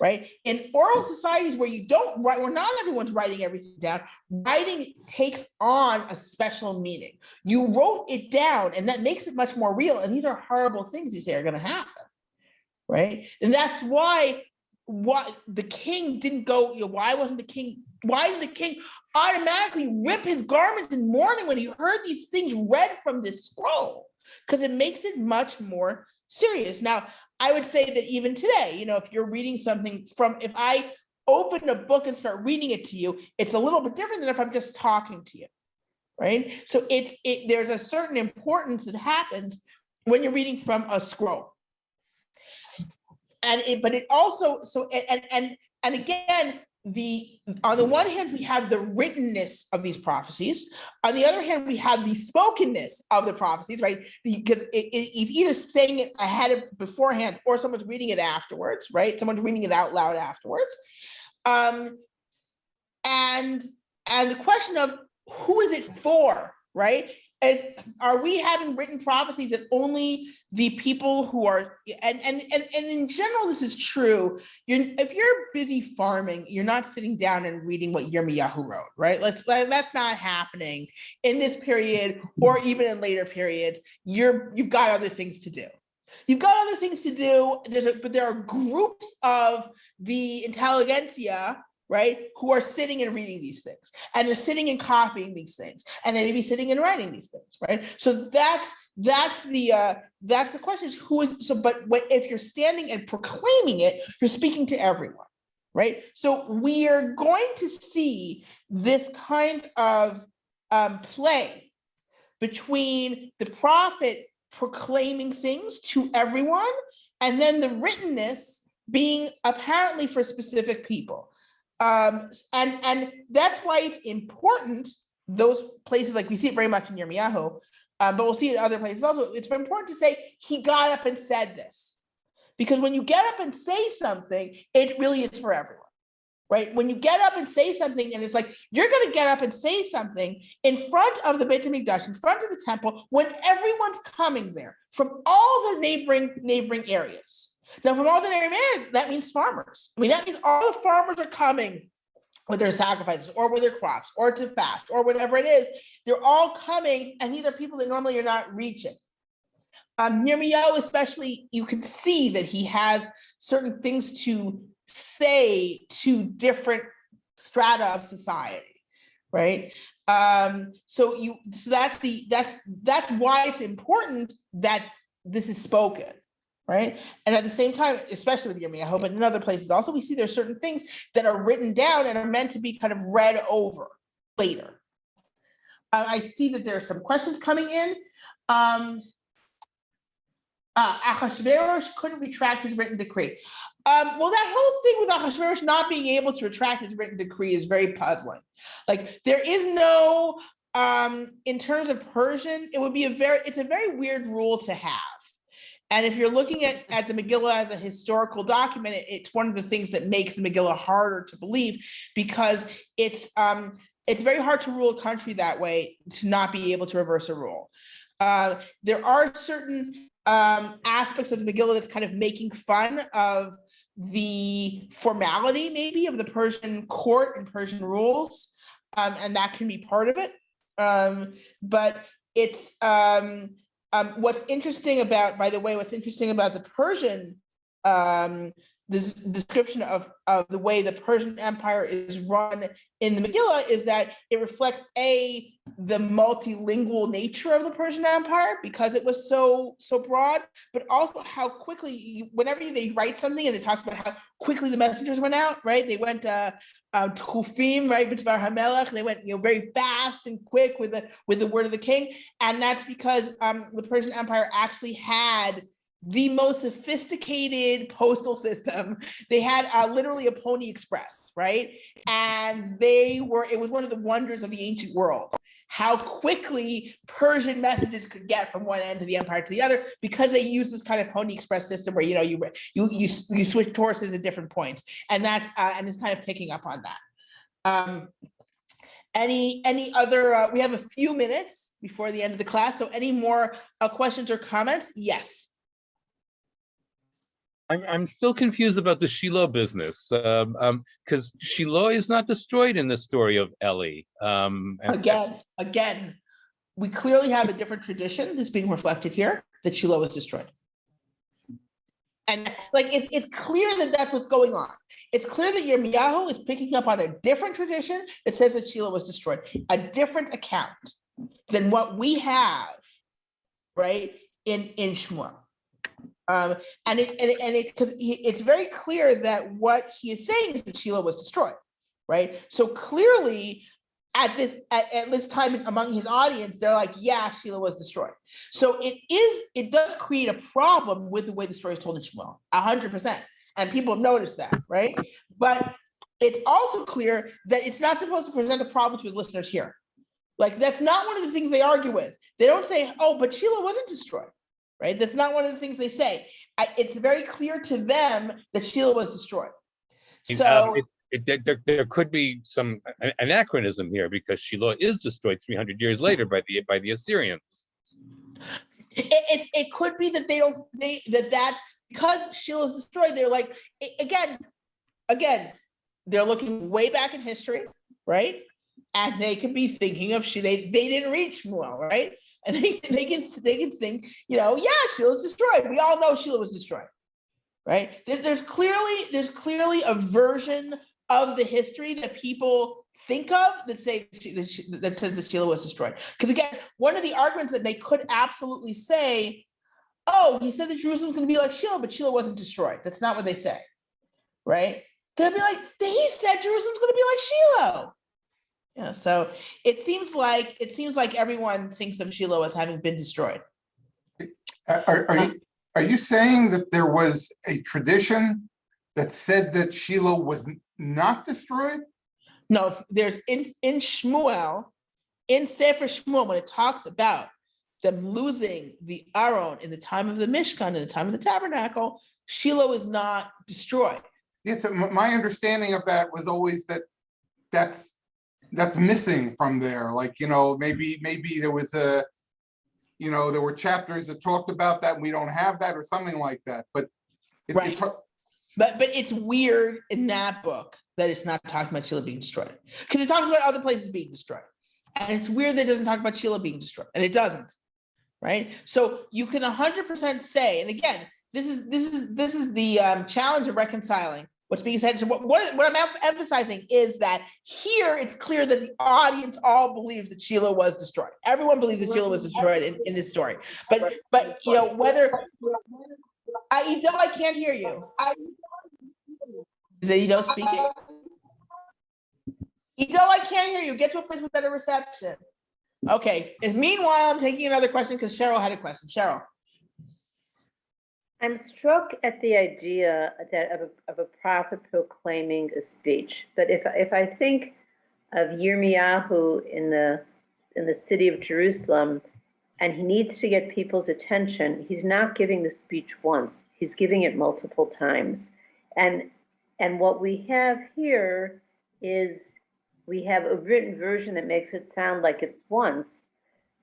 right? In oral societies where you don't write, where not everyone's writing everything down, writing takes on a special meaning. You wrote it down, and that makes it much more real. And these are horrible things you say are going to happen, right? And that's why the king didn't go, why didn't the king automatically rip his garments in mourning when he heard these things read from this scroll? Because it makes it much more serious. Now, I would say that even today, if you're reading something if I open a book and start reading it to you, it's a little bit different than if I'm just talking to you, right? So there's a certain importance that happens when you're reading from a scroll. But it also, and again, on the one hand, we have the writtenness of these prophecies. On the other hand, we have the spokenness of the prophecies, right? Because he's either saying it beforehand, or someone's reading it afterwards, right? Someone's reading it out loud afterwards. And the question of who is it for, right? Are we having written prophecies that only the people who are, and in general, this is true. If you're busy farming, you're not sitting down and reading what Yirmiyahu wrote, right? That's not happening in this period, or even in later periods. You've got other things to do. You've got other things to do. But there are groups of the intelligentsia, right, who are sitting and reading these things, and they're sitting and copying these things, and they may be sitting and writing these things, right? So that's the question: is who is so? But if you're standing and proclaiming it, you're speaking to everyone, right? So we are going to see this kind of play between the prophet proclaiming things to everyone, and then the writtenness being apparently for specific people. And that's why it's important, those places, like we see it very much in Yirmiyahu, but we'll see it in other places also. It's very important to say he got up and said this, because when you get up and say something, it really is for everyone, right? When you get up and say something, and it's like, you're going to get up and say something in front of the Beit HaMikdash, in front of the temple, when everyone's coming there from all the neighboring areas. Now, from all the neighboring areas, that means farmers. I mean, that means all the farmers are coming with their sacrifices, or with their crops, or to fast, or whatever it is. They're all coming, and these are people that normally you're not reaching. Yirmiyahu especially, you can see that he has certain things to say to different strata of society, right? So that's why it's important that this is spoken, right? And at the same time, especially with Yirmiyahu, but in other places also, we see there's certain things that are written down and are meant to be kind of read over later. I see that there are some questions coming in. Ahasuerus couldn't retract his written decree. Well, that whole thing with Ahasuerus not being able to retract his written decree is very puzzling. Like, there is no, in terms of Persian, it's a very weird rule to have. And if you're looking at the Megillah as a historical document, it's one of the things that makes the Megillah harder to believe, because it's very hard to rule a country that way, to not be able to reverse a rule. There are certain aspects of the Megillah that's kind of making fun of the formality, maybe, of the Persian court and Persian rules, and that can be part of it. But it's what's interesting about the Persian this description of the way the Persian Empire is run in the Megillah is that it reflects the multilingual nature of the Persian Empire because it was so broad, but also how quickly, whenever they write something and it talks about how quickly the messengers went out, right? They went Tchufim, right? B'dvar HaMelech. They went very fast and quick with the word of the king, and that's because the Persian Empire actually had the most sophisticated postal system. They had literally a Pony Express, right? And it was one of the wonders of the ancient world, how quickly Persian messages could get from one end of the empire to the other because they used this kind of Pony Express system where, you switch horses at different points. And that's, and it's kind of picking up on that. Any other, we have a few minutes before the end of the class. So any more questions or comments? Yes. I'm still confused about the Shiloh business, because Shiloh is not destroyed in the story of Eli. Again, we clearly have a different tradition that's being reflected here, that Shiloh was destroyed. And it's clear that that's what's going on. It's clear that Yirmiyahu is picking up on a different tradition that says that Shiloh was destroyed, a different account than what we have, right, in Shmuel. And it's very clear that what he is saying is that Shiloh was destroyed, right? So clearly, at this time among his audience, they're like, yeah, Shiloh was destroyed. So it does create a problem with the way the story is told in Shmuel, 100%, and people have noticed that, right? But it's also clear that it's not supposed to present a problem to his listeners here. That's not one of the things they argue with. They don't say, oh, but Shiloh wasn't destroyed. Right? That's not one of the things they say. It's very clear to them that Shiloh was destroyed. So there could be some anachronism here because Shiloh is destroyed 300 years later by the Assyrians. It could be that that because Shiloh is destroyed, they're like, again, they're looking way back in history, right? And they could be thinking of they didn't reach Shmuel, right? And they can think, yeah, Shiloh's destroyed. We all know Shiloh was destroyed, right? There's clearly a version of the history that people think of that says that Shiloh was destroyed. Because again, one of the arguments that they could absolutely say, oh, he said that Jerusalem's going to be like Shiloh, but Shiloh wasn't destroyed. That's not what they say, right? They'll be like, he said Jerusalem's going to be like Shiloh. Yeah, so it seems like everyone thinks of Shiloh as having been destroyed. Are you saying that there was a tradition that said that Shiloh was not destroyed? No, there's in Shmuel, in Sefer Shmuel, when it talks about them losing the Aron in the time of the Mishkan, in the time of the tabernacle, Shiloh is not destroyed. Yes, my understanding of that was always that's missing from there. Maybe there was there were chapters that talked about that and we don't have that or something like that. But right. It's hard. But it's weird in that book that it's not talking about Shiloh being destroyed, because it talks about other places being destroyed, and it's weird that it doesn't talk about Shiloh being destroyed, and it doesn't, right? So you can 100% say, and again, this is the challenge of reconciling what's being said. So what I'm emphasizing is that here it's clear that the audience all believes that Shiloh was destroyed. Everyone believes that Shiloh was destroyed in this story. But whether Ido, I can't hear you. Is it Ido speaking? Ido, I can't hear you. Get to a place with better reception. Okay. Meanwhile, I'm taking another question because Cheryl had a question. Cheryl. I'm struck at the idea that of a prophet proclaiming a speech. But if I think of Yirmiyahu in the city of Jerusalem, and he needs to get people's attention, he's not giving the speech once, he's giving it multiple times. And what we have here is we have a written version that makes it sound like it's once.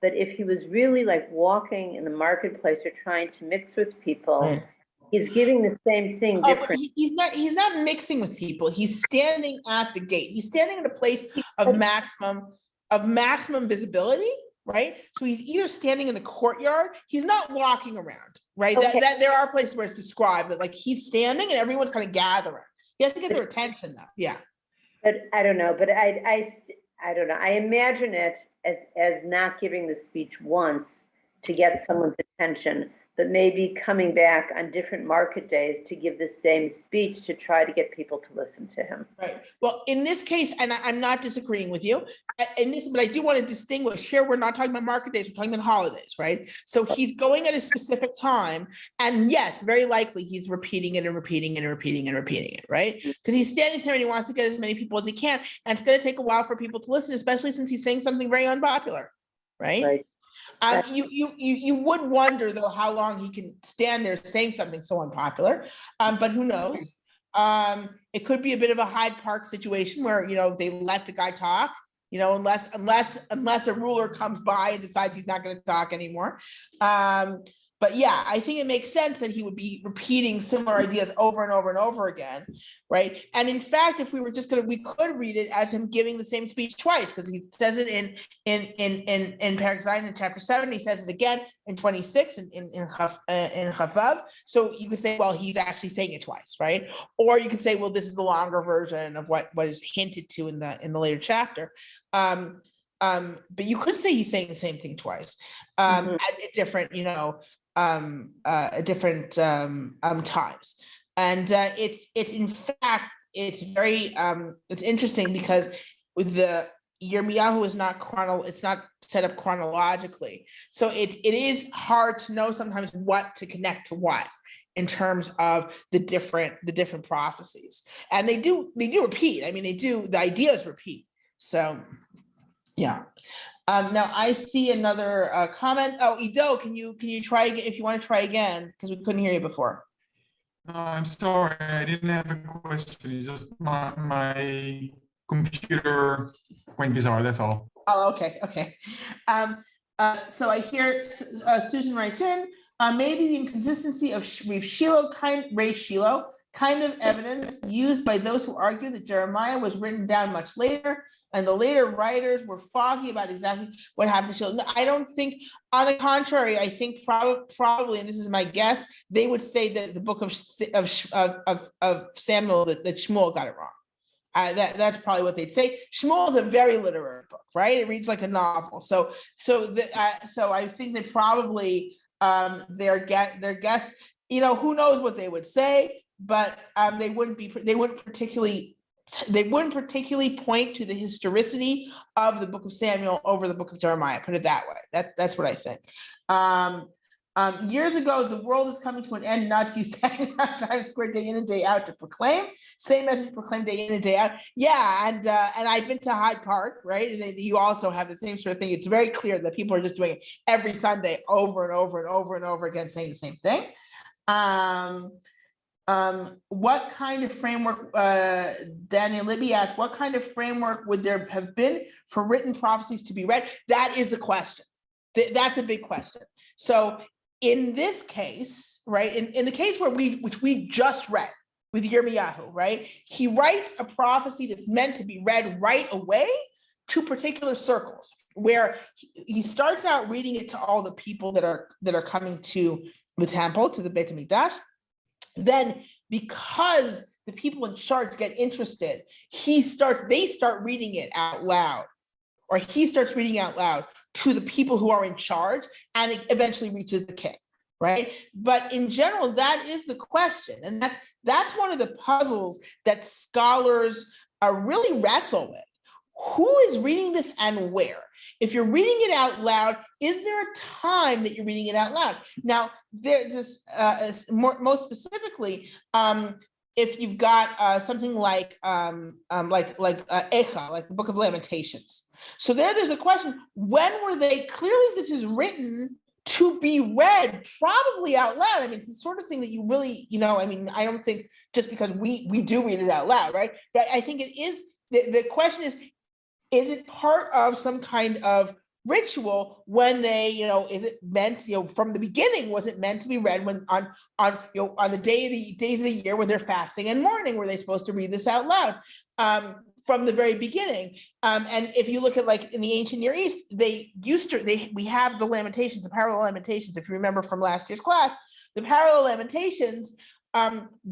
But if he was really walking in the marketplace or trying to mix with people, right, he's giving the same thing different. He's not mixing with people. He's standing at the gate. He's standing in a place of maximum visibility, right? So he's either standing in the courtyard, he's not walking around, right? Okay. That there are places where it's described that like he's standing and everyone's kind of gathering. He has to get their attention though, yeah. But I don't know, but I don't know. I imagine it as not giving the speech once to get someone's attention, but maybe coming back on different market days to give the same speech to try to get people to listen to him. Right. Well, in this case, and I'm not disagreeing with you, but I do want to distinguish here. We're not talking about market days. We're talking about holidays, right? So he's going at a specific time, and yes, very likely he's repeating it and repeating it and repeating and repeating it, right? Because he's standing there and he wants to get as many people as he can, and it's going to take a while for people to listen, especially since he's saying something very unpopular, right? Right. You would wonder though how long he can stand there saying something so unpopular, but who knows? It could be a bit of a Hyde Park situation where they let the guy talk, unless a ruler comes by and decides he's not going to talk anymore. But yeah, I think it makes sense that he would be repeating similar ideas over and over and over again, right? And in fact, if we were we could read it as him giving the same speech twice, because he says it in Persian in chapter 7. He says it again in 26 in Chavav. So you could say, well, he's actually saying it twice, right? Or you could say, well, this is the longer version of what is hinted to in the later chapter. But you could say he's saying the same thing twice at different, different times. And it's in fact, it's very it's interesting because with the Yirmiyahu is it's not set up chronologically. So it is hard to know sometimes what to connect to what in terms of the different prophecies. And they do repeat. I mean, the ideas repeat. So yeah. Now I see another comment. Oh, Ido, can you try again if you want to try again, because we couldn't hear you before. No, I'm sorry, I didn't have a question. It's just my computer went bizarre, that's all. Oh, okay. So I hear Susan writes in, maybe the inconsistency of Rav Shiloh kind of evidence used by those who argue that Jeremiah was written down much later, and the later writers were foggy about exactly what happened to Shiloh. No, I don't think, on the contrary, I think probably, and this is my guess, they would say that the book of Samuel, that Shmuel got it wrong. That's probably what they'd say. Shmuel is a very literary book, right? It reads like a novel. So I think that probably their guess, who knows what they would say, but they wouldn't particularly point to the historicity of the book of Samuel over the book of Jeremiah. Put it that way. That's what I think. Years ago, the world is coming to an end. Nuts used to hang around Times Square day in and day out to proclaim. Same message proclaimed day in and day out. Yeah, and I've been to Hyde Park, right? And you also have the same sort of thing. It's very clear that people are just doing it every Sunday over and over and over and over again, saying the same thing. What kind of framework, Daniel Libby asked, what kind of framework would there have been for written prophecies to be read? That is the question. That's a big question. So in this case, right, in the case which we just read with Yirmiyahu, right, he writes a prophecy that's meant to be read right away to particular circles, where he starts out reading it to all the people that are coming to the temple, to the Beit HaMikdash. Then, because the people in charge get interested, they start reading it out loud, or he starts reading out loud to the people who are in charge, and it eventually reaches the king, right? But in general, that is the question, and that's one of the puzzles that scholars really wrestle with. Who is reading this and where? If you're reading it out loud, is there a time that you're reading it out loud? Now, there's just most specifically, if you've got something like Echa, like the Book of Lamentations. So there's a question: when were they? Clearly, this is written to be read probably out loud. I mean, it's the sort of thing that you really, I don't think just because we do read it out loud, right? But I think it is. The question is it part of some kind of ritual when they, is it meant, from the beginning, was it meant to be read when on the days of the year when they're fasting and mourning, were they supposed to read this out loud? from the very beginning. And if you look at like in the ancient Near East, we have the Lamentations, the parallel Lamentations. If you remember from last year's class, the parallel Lamentations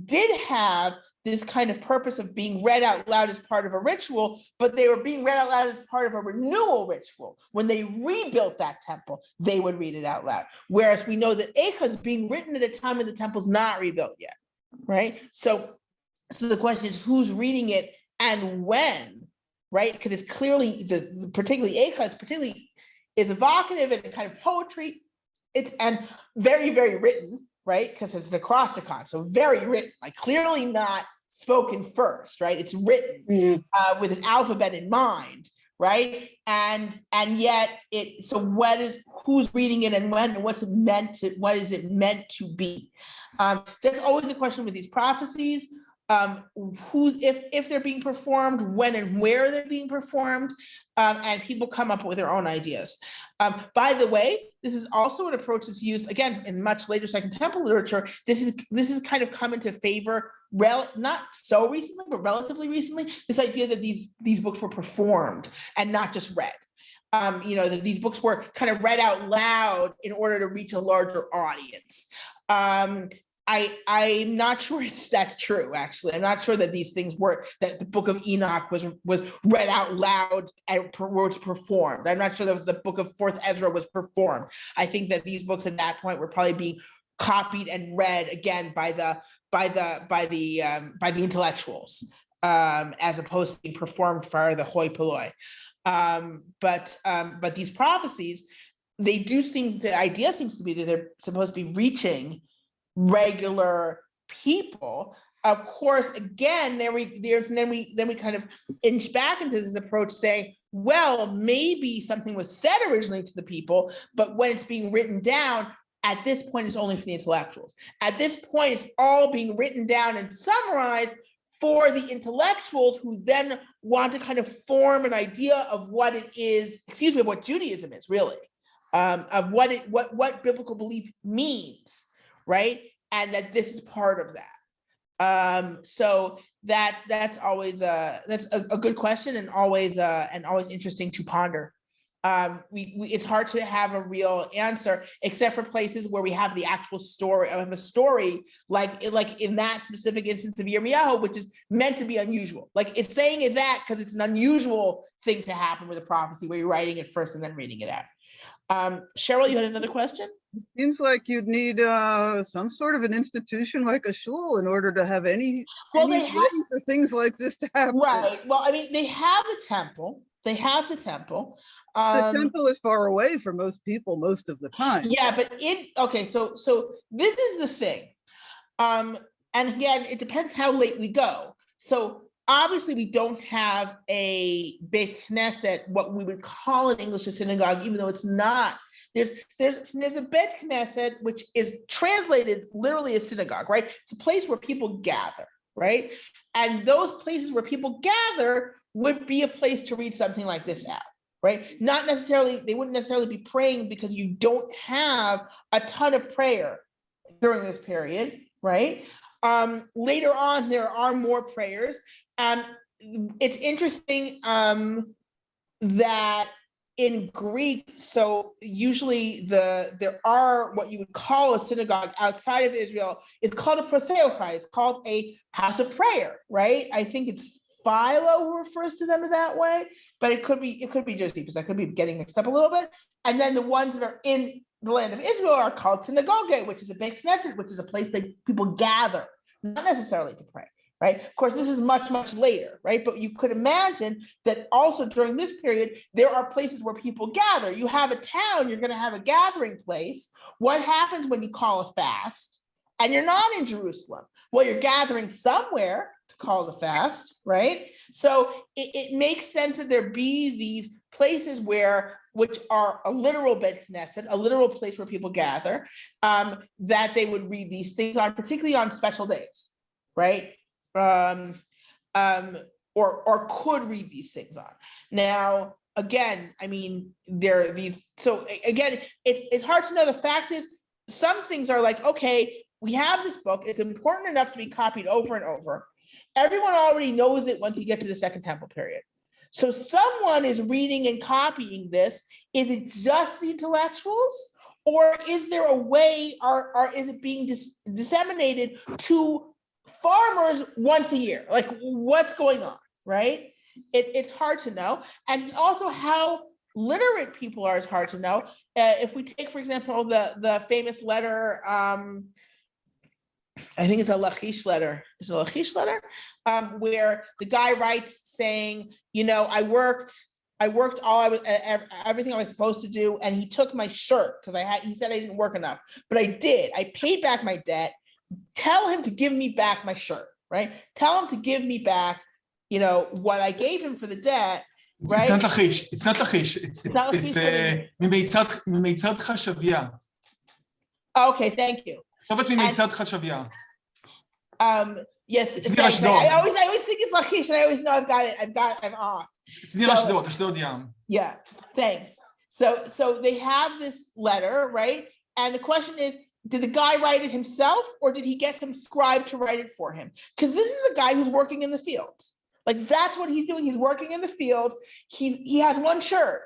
did have this kind of purpose of being read out loud as part of a ritual, but they were being read out loud as part of a renewal ritual. When they rebuilt that temple, they would read it out loud. Whereas we know that Eicha is being written at a time when the temple's not rebuilt yet, right? So the question is, who's reading it and when, right? Because it's clearly, particularly Eicha is evocative and kind of poetry. And very, very written, right? Because it's an acrosticon, so very written, like clearly not spoken first, right? It's written with an alphabet in mind, right? And yet who's reading it and when, and what is it meant to be? That's always the question with these prophecies. If they're being performed, when and where they're being performed, and people come up with their own ideas. By the way, this is also an approach that's used again in much later Second Temple literature. This is kind of come into favor, not so recently, but relatively recently. This idea that these books were performed and not just read. That these books were kind of read out loud in order to reach a larger audience. I'm not sure that's true, actually. I'm not sure that these things that the book of Enoch was read out loud and was performed. I'm not sure that the book of Fourth Ezra was performed. I think that these books at that point were probably being copied and read again by the intellectuals, as opposed to being performed for the hoi polloi. But these prophecies, the idea seems to be that they're supposed to be reaching regular people. Of course, again, then we kind of inch back into this approach saying, well, maybe something was said originally to the people, but when it's being written down, at this point, it's only for the intellectuals. At this point, it's all being written down and summarized for the intellectuals who then want to kind of form an idea of what it is, of what Judaism is really, of what biblical belief means. Right, and that this is part of that. So that's always a good question and always interesting to ponder. It's hard to have a real answer, except for places where we have the actual story of a story, like in that specific instance of Yirmiyahu, which is meant to be unusual. Like it's saying it that because it's an unusual thing to happen with a prophecy where you're writing it first and then reading it out. Cheryl, you had another question? Seems like you'd need some sort of an institution like a shul in order to have any way for things like this to happen. Right. Well, I mean, they have the temple. The temple is far away for most people most of the time. Yeah, but so this is the thing. And again, it depends how late we go. So obviously, we don't have a Beit Knesset, what we would call in English a synagogue, even though it's not. There's a Beit Knesset, which is translated literally as synagogue, right? It's a place where people gather, right? And those places where people gather would be a place to read something like this out, right? Not necessarily, they wouldn't necessarily be praying because you don't have a ton of prayer during this period, right? Later on, there are more prayers. It's interesting that in Greek, so usually there are what you would call a synagogue outside of Israel. It's called a proseochai. It's called a house of prayer, right? I think it's Philo who refers to them that way, but it could be Josephus. I could be getting mixed up a little bit. And then the ones that are in the land of Israel are called synagogue, which is a Beit Knesset, which is a place that people gather, not necessarily to pray. Right? Of course, this is much, much later, right? But you could imagine that also during this period, there are places where people gather. You have a town, you're going to have a gathering place. What happens when you call a fast and you're not in Jerusalem? Well, you're gathering somewhere to call the fast, right? So it makes sense that there be these places which are a literal Beit Knesset, a literal place where people gather, that they would read these things on, particularly on special days, right? Or could read these things on. Now, again, I mean, there are these, so again, it's hard to know. The fact is, some things are like, okay, we have this book, it's important enough to be copied over and over. everyone already knows it once you get to the Second Temple period. So someone is reading and copying this. Is it just the intellectuals? Or is there a way, or is it being disseminated to farmers once a year? Like, what's going on, right? It's hard to know. And also how literate people are is hard to know. If we take, for example, the famous letter, I think it's a Lachish letter. Is it a Lachish letter? Where the guy writes saying, I worked everything I was supposed to do, and he took my shirt because he said I didn't work enough, but I did. I paid back my debt. Tell him to give me back my shirt, right? Tell him to give me back, what I gave him for the debt, right? It's not Lachish. It's Mitzad Chashavia. Okay, thank you. Mitzad Chashavia. Yes, thanks. I always think it's Lachish, and I always know I'm off. It's near Ashdod, yeah. Yeah, thanks. So they have this letter, right? And the question is, did the guy write it himself, or did he get some scribe to write it for him? Because this is a guy who's working in the fields. Like, that's what he's doing. He's working in the fields. He has one shirt,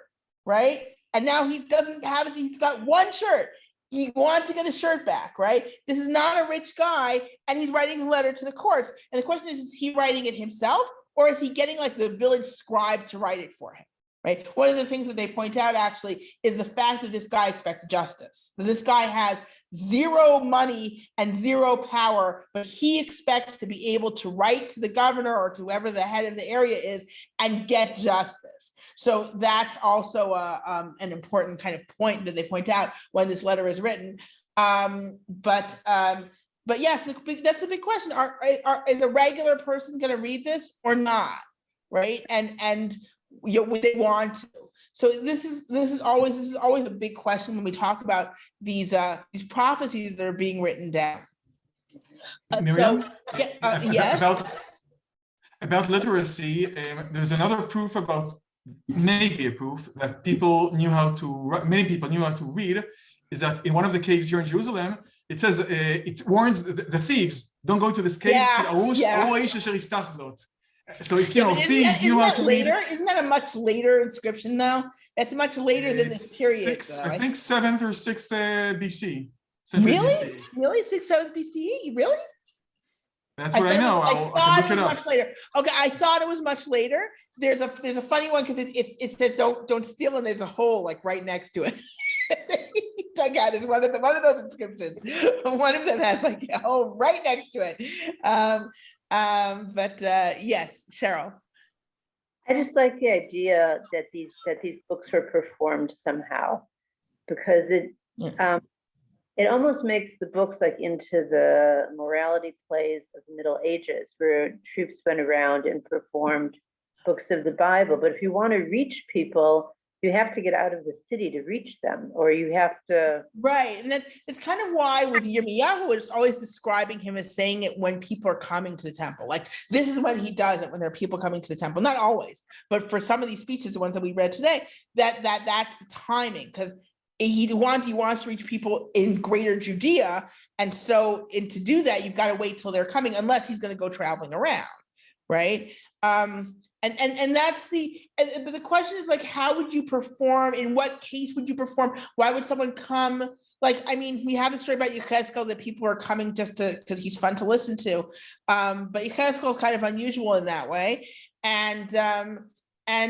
right? And now he doesn't have it. He's got one shirt. He wants to get his shirt back, right? This is not a rich guy, and he's writing a letter to the courts. And the question is he writing it himself, or is he getting like the village scribe to write it for him, right? One of the things that they point out actually is the fact that this guy expects justice. That this guy has zero money and zero power, but he expects to be able to write to the governor or to whoever the head of the area is and get justice. So that's also an important kind of point that they point out when this letter is written. But yes, that's the big question. Is a regular person going to read this or not, right? And would they want to? So this is always a big question when we talk about these prophecies that are being written down. Miriam, yes. About literacy, there's another proof maybe a proof that many people knew how to read, is that in one of the caves here in Jerusalem, it says, it warns the thieves, don't go to this cave. So if thieves knew how to read. Isn't that a much later inscription though? That's much later than this period. I think 7th or 6th BC. Really? BC. Really? 6th, 7th BCE? Really? That's what I know. I can look it up. Much later. Okay, I thought it was much later. There's a funny one because it says don't steal, and there's a hole like right next to it. Again, it's one of those inscriptions. One of them has like a hole right next to it. But yes, Cheryl. I just like the idea that these books were performed somehow, because it almost makes the books like into the morality plays of the Middle Ages, where troops went around and performed books of the Bible. But if you want to reach people, you have to get out of the city to reach them, or you have to. Right. And it's kind of why with Yirmiyahu, it's always describing him as saying it when people are coming to the temple. Like, this is when he does it, when there are people coming to the temple. Not always, but for some of these speeches, the ones that we read today, that's the timing, because he wants to reach people in greater Judea. And so to do that, you've got to wait till they're coming, unless he's going to go traveling around. Right. And that's but the question is, like, how would you perform? In what case would you perform? Why would someone come? Like, I mean, we have a story about Yechezkel that people are coming just because he's fun to listen to. But Yechezkel is kind of unusual in that way. And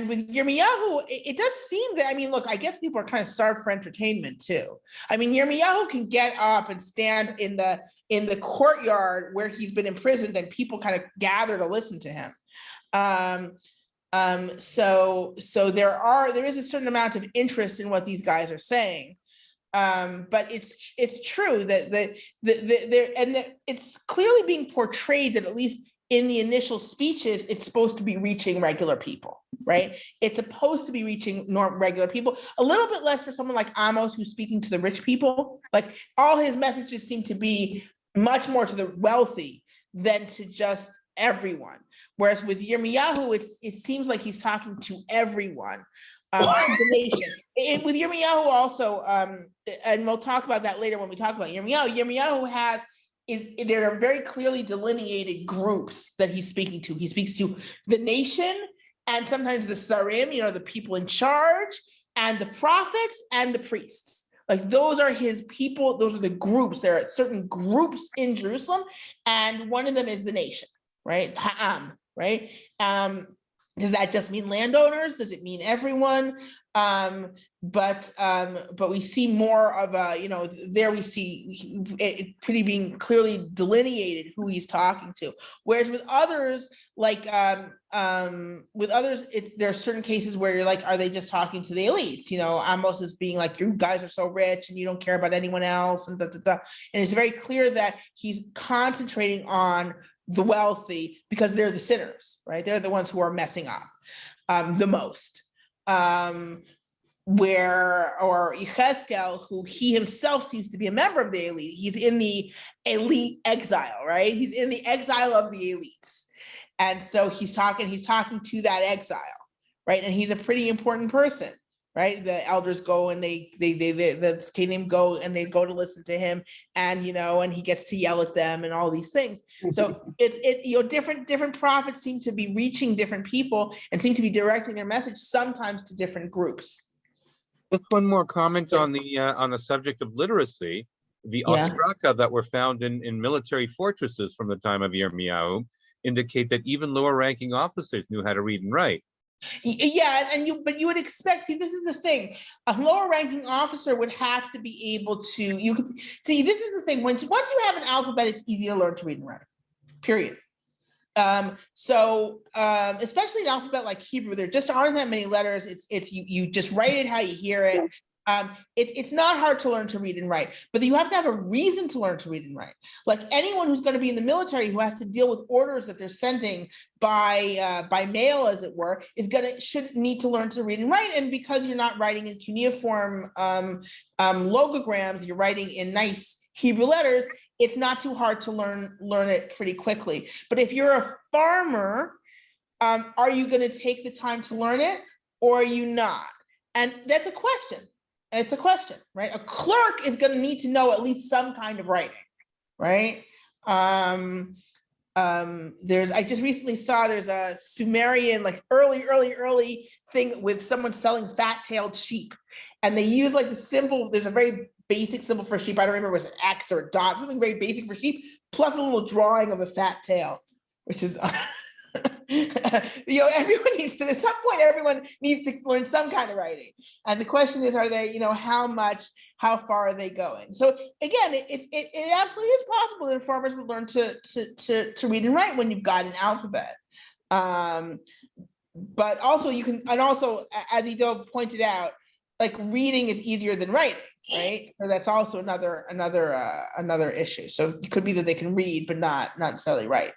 with Yirmiyahu, it does seem that, I mean, look, I guess people are kind of starved for entertainment too. I mean, Yirmiyahu can get up and stand in the courtyard where he's been imprisoned, and people kind of gather to listen to him. So there is a certain amount of interest in what these guys are saying. But it's true that it's clearly being portrayed that, at least in the initial speeches, it's supposed to be reaching regular people, right? It's supposed to be reaching regular people. A little bit less for someone like Amos, who's speaking to the rich people. Like, all his messages seem to be much more to the wealthy than to just everyone. Whereas with Yirmiyahu, it seems like he's talking to everyone, to the nation. With Yirmiyahu also, and we'll talk about that later when we talk about Yirmiyahu. Yirmiyahu has there are very clearly delineated groups that he's speaking to. He speaks to the nation and sometimes the sarim, the people in charge, and the prophets and the priests. Like those are his people. Those are the groups. There are certain groups in Jerusalem, and one of them is the nation, right? Ha'am, right? Does that just mean landowners? Does it mean everyone? But we see more of a, there we see it pretty being clearly delineated who he's talking to. Whereas with others, like there are certain cases where you're like, are they just talking to the elites? Amos is being like, you guys are so rich and you don't care about anyone else, and And it's very clear that he's concentrating on the wealthy because they're the sinners, right? They're the ones who are messing up the most. Or Yechezkel, who he himself seems to be a member of the elite, he's in the elite exile, right? He's in the exile of the elites. And so he's talking to that exile, right? And he's a pretty important person, right? The elders go and the Kenim go and they go to listen to him, and and he gets to yell at them and all these things. So different prophets seem to be reaching different people and seem to be directing their message sometimes to different groups. Just one more comment on the subject of literacy. The ostraka that were found in military fortresses from the time of Yirmiyahu indicate that even lower-ranking officers knew how to read and write. Yeah, but you would expect. See, this is the thing: a lower-ranking officer would have to be able to. You could see. This is the thing: once you have an alphabet, it's easy to learn to read and write. Period. Especially an alphabet like Hebrew, there just aren't that many letters. It's you just write it how you hear it. It's not hard to learn to read and write, but you have to have a reason to learn to read and write. Like anyone who's going to be in the military who has to deal with orders that they're sending by mail, as it were, should need to learn to read and write. And because you're not writing in cuneiform logograms, you're writing in nice Hebrew letters, it's not too hard to learn it pretty quickly. But if you're a farmer, are you going to take the time to learn it, or are you not? And that's a question. It's a question, right? A clerk is going to need to know at least some kind of writing, right? I just recently saw there's a Sumerian, like early thing with someone selling fat-tailed sheep, and they use like the symbol. There's a very basic symbol for sheep. I don't remember if it was an X or a dot, something very basic for sheep, plus a little drawing of a fat tail, which is, everyone needs to, at some point, everyone needs to learn some kind of writing. And the question is, are they, how far are they going? So again, it absolutely is possible that farmers would learn to read and write when you've got an alphabet. But also as Ido pointed out, like reading is easier than writing, right? So that's also another issue. So it could be that they can read, but not necessarily write.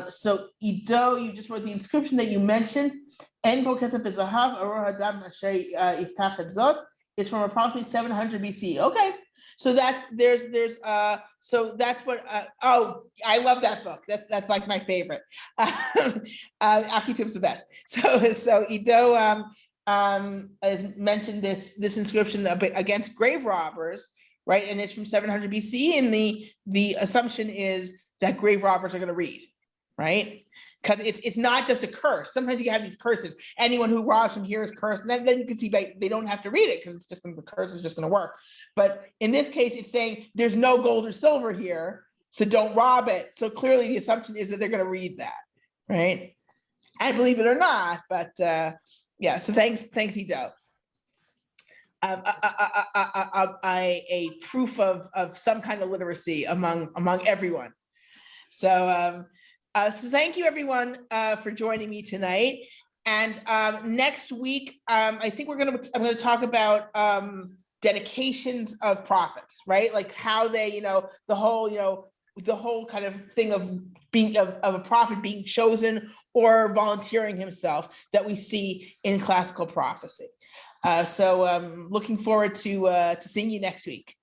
So Ido, you just wrote the inscription that you mentioned. En bo kesef bezahav aror hadam asher yiftach et zot is from approximately 700 BC. Okay. So that's what I love that book. That's like my favorite. Achitub's the best. So Ido has mentioned this inscription against grave robbers, right? And it's from 700 BC, and the assumption is that grave robbers are going to read, right? Because it's not just a curse. Sometimes you have these curses. Anyone who robs from here is cursed. And then you can see they don't have to read it because the curse is just going to work. But in this case, it's saying there's no gold or silver here, so don't rob it. So clearly the assumption is that they're going to read that, right? I believe it or not, but yeah. So thanks, Ido. A proof of some kind of literacy among everyone. So thank you everyone for joining me tonight. And next week, I think I'm going to talk about dedications of prophets, right? Like how they, the whole kind of thing of being of a prophet being chosen or volunteering himself that we see in classical prophecy. So looking forward to seeing you next week.